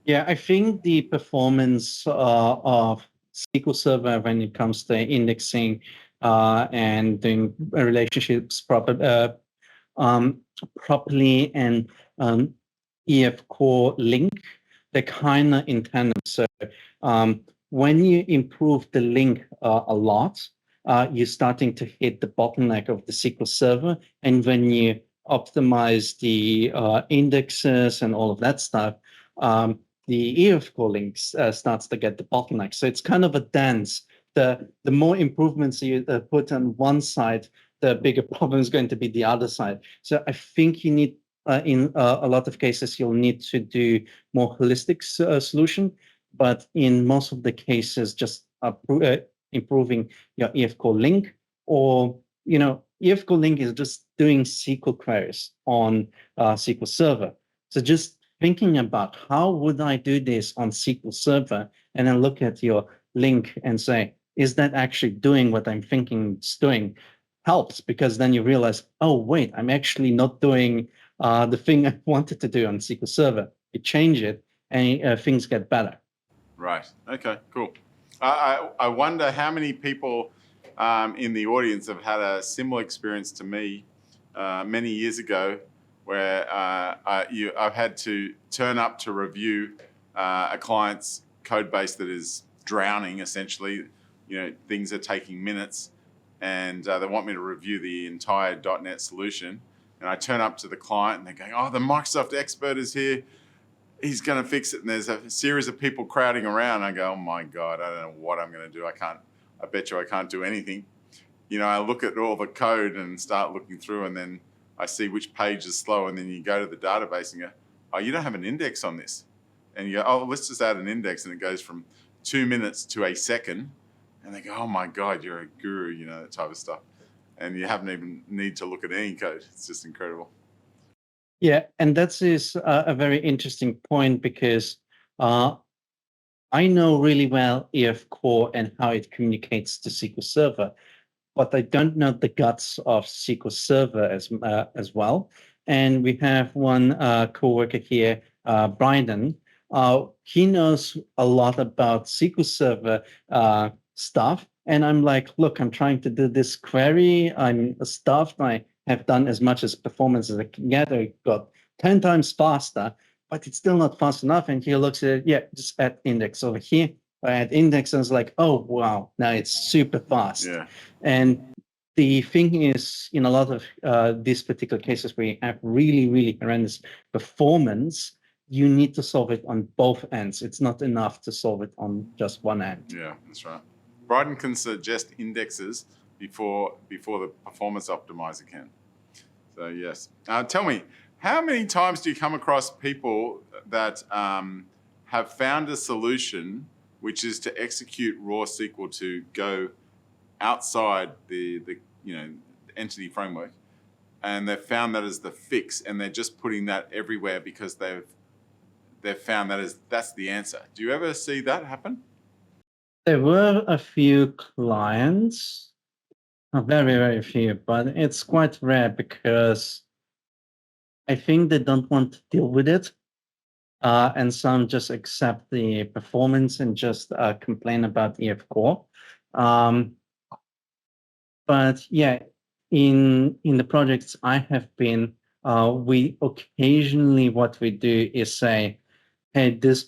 Yeah, I think the performance of SQL Server when it comes to indexing and doing relationships properly and EF core link, they're kind of in tandem. So when you improve the link a lot, you're starting to hit the bottleneck of the SQL Server. And when you optimize the indexes and all of that stuff, the EF core links starts to get the bottleneck. So it's kind of a dance. The more improvements you put on one side, the bigger problem is going to be the other side. So I think you need, in a lot of cases, you'll need to do more holistic solution. But in most of the cases, just improving your EF core link, or EF core link is just doing SQL queries on SQL Server. So just thinking about how would I do this on SQL Server, and then look at your link and say, is that actually doing what I'm thinking it's doing? Helps, because then you realize, oh, wait, I'm actually not doing the thing I wanted to do on SQL Server. You change it and things get better. Right. Okay, cool. I wonder how many people in the audience have had a similar experience to me many years ago, where I've had to turn up to review a client's code base that is drowning, essentially. Things are taking minutes, and they want me to review the entire .NET solution. And I turn up to the client, and they're going, "Oh, the Microsoft expert is here. He's going to fix it." And there's a series of people crowding around. I go, "Oh my God, I don't know what I'm going to do. I bet you I can't do anything." I look at all the code and start looking through, and then I see which page is slow. And then you go to the database and go, "Oh, you don't have an index on this." and you go, oh, let's just add an index, and it goes from 2 minutes to a second, and they go, oh my God, you're a guru, you know, that type of stuff. And you haven't even need to look at any code. It's just incredible. Yeah, and that is a very interesting point because I know really well EF Core and how it communicates to SQL Server, but I don't know the guts of SQL Server as well. And we have one coworker here, Bryden. He knows a lot about SQL Server stuff. And I'm like, look, I'm trying to do this query. I'm stuffed. I have done as much as performance as I can get. I got 10 times faster, but it's still not fast enough. And he looks at it, yeah, just add index over here. I add index and it's like, oh, wow, now it's super fast. Yeah. And the thing is, in a lot of these particular cases where you have really, really horrendous performance, you need to solve it on both ends. It's not enough to solve it on just one end. Yeah, that's right. Bryden can suggest indexes before the performance optimizer can. So yes. Tell me, how many times do you come across people that have found a solution which is to execute raw SQL to go outside the entity framework, and they've found that as the fix, and they're just putting that everywhere because they've found that's the answer? Do you ever see that happen? There were a few clients, very, very few, but it's quite rare because I think they don't want to deal with it. And some just accept the performance and just complain about EF Core. But yeah, in the projects I have been, we occasionally what we do is say, hey, this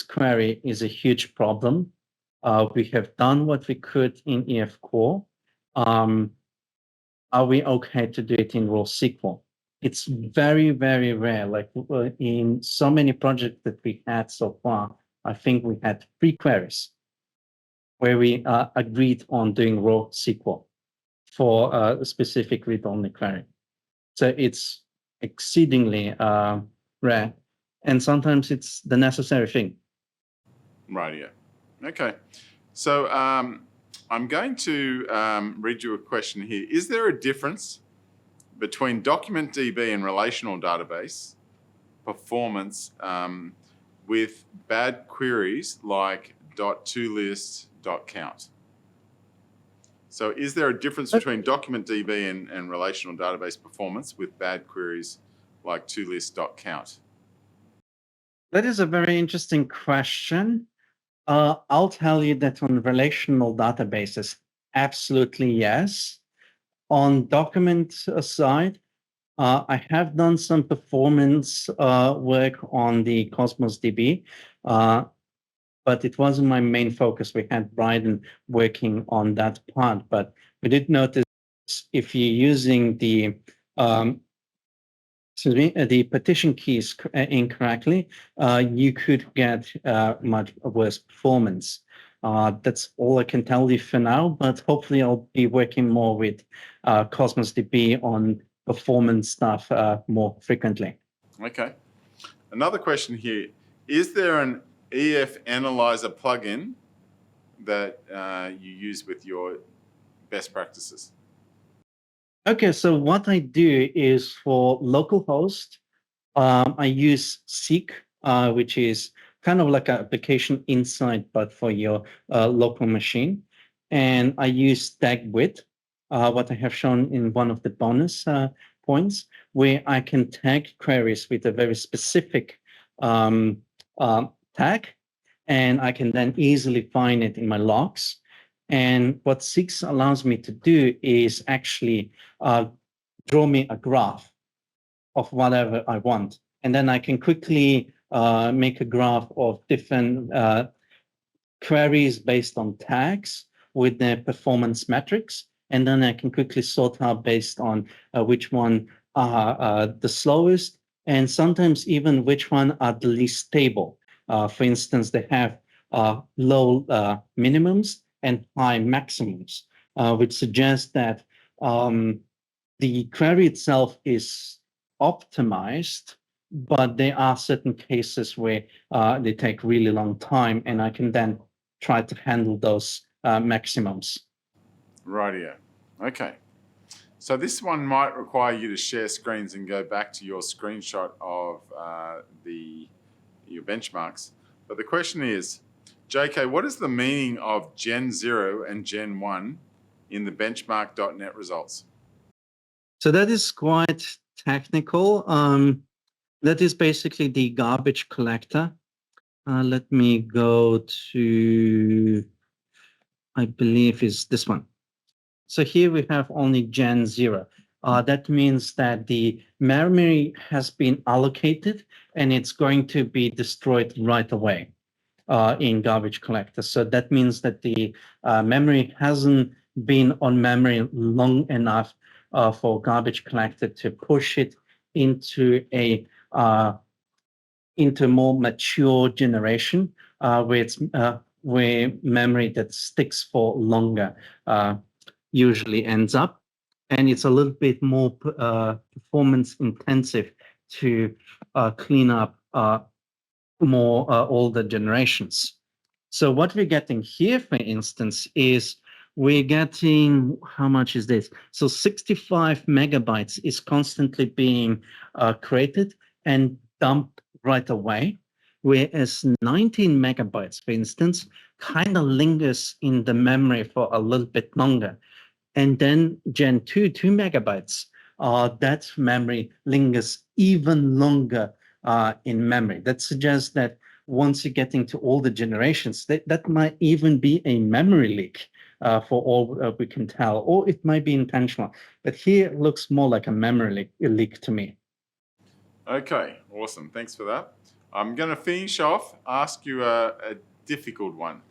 query is a huge problem. We have done what we could in EF Core. Are we okay to do it in raw SQL? It's very, very rare. Like in so many projects that we had so far, I think we had 3 queries where we agreed on doing raw SQL for a specific read-only query. So it's exceedingly rare, and sometimes it's the necessary thing. Right, yeah. Okay. So I'm going to read you a question here. Is there a difference between document DB and relational database performance with bad queries like .toList, .count? So is there a difference between document DB and relational database performance with bad queries like toList, .count? That is a very interesting question. I'll tell you that on relational databases, absolutely yes. On document side, I have done some performance work on the Cosmos DB, but it wasn't my main focus. We had Bryden working on that part, but we did notice if you're using the the partition keys incorrectly, you could get much worse performance. That's all I can tell you for now, but hopefully I'll be working more with Cosmos DB on performance stuff more frequently. Okay. Another question here. Is there an EF Analyzer plugin that you use with your best practices? Okay, so what I do is for localhost, I use Seek, which is kind of like an application inside, but for your local machine. And I use TagWidth, what I have shown in one of the bonus points, where I can tag queries with a very specific tag, and I can then easily find it in my logs. And what Seek allows me to do is actually draw me a graph of whatever I want. And then I can quickly make a graph of different queries based on tags with their performance metrics. And then I can quickly sort out based on which one are the slowest, and sometimes even which one are the least stable. For instance, they have low minimums and high maximums, which suggests that the query itself is optimized, but there are certain cases where they take really long time, and I can then try to handle those maximums. Rightio. Okay. So this one might require you to share screens and go back to your screenshot of your benchmarks. But the question is, JK, what is the meaning of Gen 0 and Gen 1 in the benchmark.net results? So that is quite technical. That is basically the garbage collector. Let me go to, I believe is this one. So here we have only Gen 0. That means that the memory has been allocated and it's going to be destroyed right away in garbage collector. So that means that the memory hasn't been on memory long enough for garbage collector to push it into a more mature generation where memory that sticks for longer usually ends up, and it's a little bit more performance intensive to clean up more older generations. So what we're getting here, for instance, is we're getting, how much is this? So 65 megabytes is constantly being created and dumped right away, whereas 19 megabytes, for instance, kind of lingers in the memory for a little bit longer. And then Gen 2, 2 megabytes, that memory lingers even longer in memory. That suggests that once you get into older generations, that might even be a memory leak for all we can tell, or it might be intentional. But here it looks more like a memory leak to me. Okay, awesome. Thanks for that. I'm going to finish off, ask you a difficult one.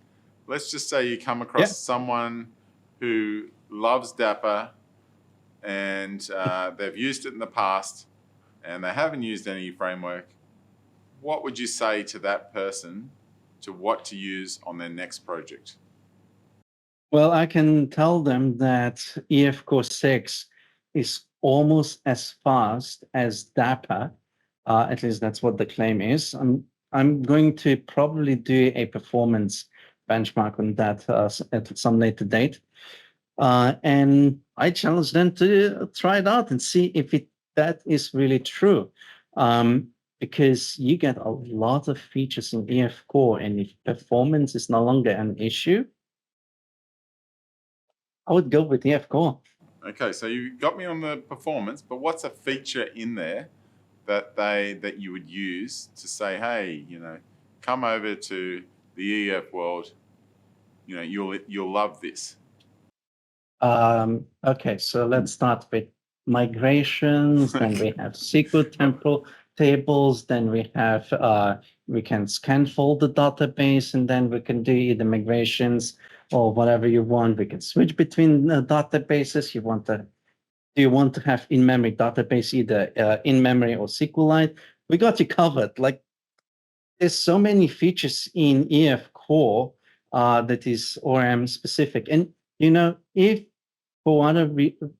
Let's just say you come across someone who loves Dapper and they've used it in the past and they haven't used any framework. What would you say to that person to what to use on their next project? Well, I can tell them that EF Core 6 is almost as fast as Dapper. At least that's what the claim is. I'm going to probably do a performance benchmark on that at some later date. And I challenge them to try it out and see if that is really true. Because you get a lot of features in EF Core, and if performance is no longer an issue, I would go with EF Core. Okay, so you got me on the performance, but what's a feature in there that you would use to say, hey, come over to the EF world, you'll love this? Okay, so let's start with migrations. Then we have SQL temporal tables. Then we can scan folder database, and then we can do either migrations or whatever you want. We can switch between databases. Do you want to have in-memory database, either in-memory or SQLite? We got you covered. Like, there's so many features in EF Core that is ORM specific. And, if for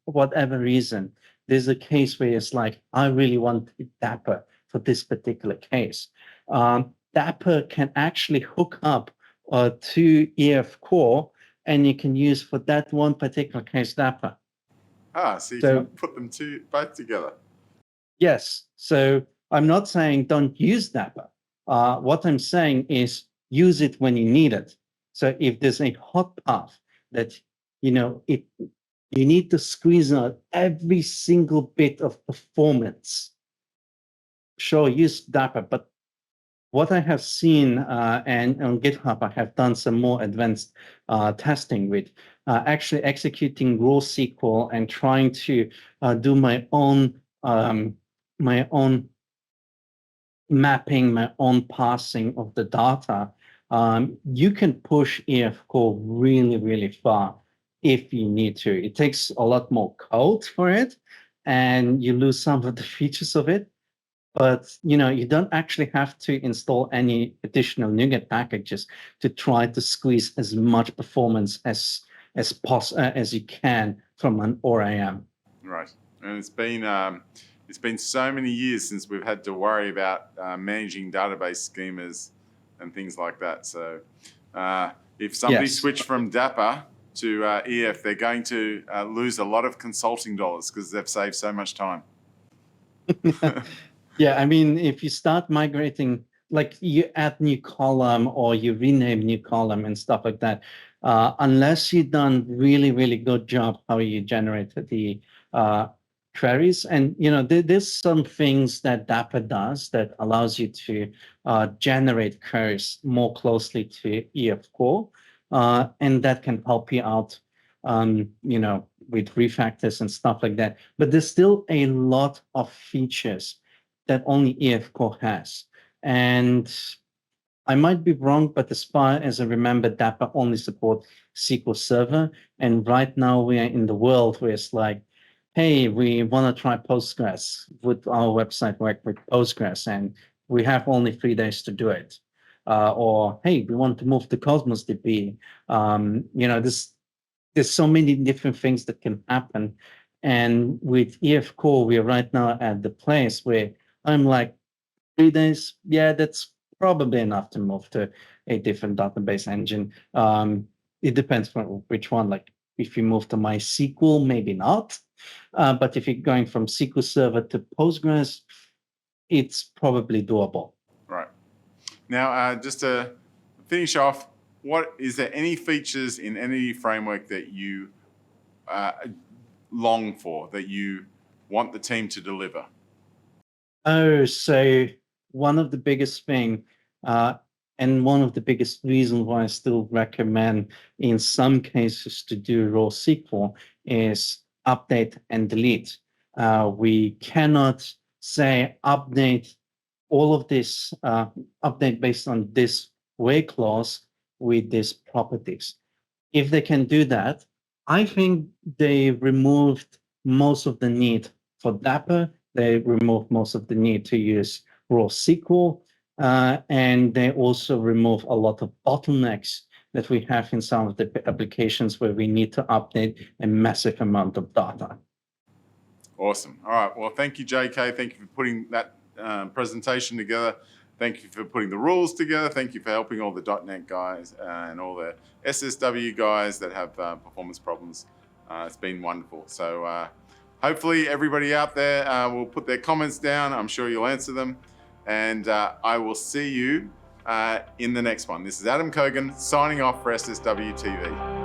whatever reason, there's a case where it's like, I really want Dapper for this particular case. Dapper can actually hook up to EF Core, and you can use for that one particular case Dapper. So you can put them both together. Yes. So I'm not saying don't use Dapper. What I'm saying is use it when you need it. So if there's a hot path that, you need to squeeze out every single bit of performance, sure, use Dapper. But what I have seen, and on GitHub, I have done some more advanced testing with actually executing raw SQL and trying to do my own mapping, my own parsing of the data. You can push EF Core really, really far if you need to. It takes a lot more code for it, and you lose some of the features of it. But you don't actually have to install any additional NuGet packages to try to squeeze as much performance as you can from an ORAM. Right, and it's it's been so many years since we've had to worry about managing database schemas and things like that. So if somebody switched from Dapper to EF, they're going to lose a lot of consulting dollars because they've saved so much time. Yeah, I mean, if you start migrating, like you add new column or you rename new column and stuff like that, unless you've done really good job how you generate the queries. And there's some things that Dapper does that allows you to generate queries more closely to EF core, and that can help you out, with refactors and stuff like that. But there's still a lot of features that only EF core has. And I might be wrong, but as far as I remember, Dapper only supports SQL Server. And right now we are in the world where it's like, hey, we want to try Postgres. Would our website work with Postgres? And we have only 3 days to do it. Or, hey, we want to move to Cosmos DB. There's so many different things that can happen. And with EF Core, we're right now at the place where I'm like, 3 days, yeah, that's probably enough to move to a different database engine. It depends on which one. Like if you move to MySQL, maybe not. But if you're going from SQL Server to Postgres, it's probably doable. Right. Now, just to finish off, is there any features in any framework that you long for, that you want the team to deliver? Oh, so one of the biggest thing, and one of the biggest reasons why I still recommend in some cases to do raw SQL is update and delete. We cannot say update all of this, update based on this where clause with these properties. If they can do that, I think they removed most of the need for Dapper. They removed most of the need to use raw SQL, and they also remove a lot of bottlenecks that we have in some of the applications where we need to update a massive amount of data. Awesome. All right. Well, thank you, JK. Thank you for putting that presentation together. Thank you for putting the rules together. Thank you for helping all the .NET guys and all the SSW guys that have performance problems. It's been wonderful. So hopefully everybody out there will put their comments down. I'm sure you'll answer them. And I will see you in the next one. This is Adam Kogan signing off for SSW TV.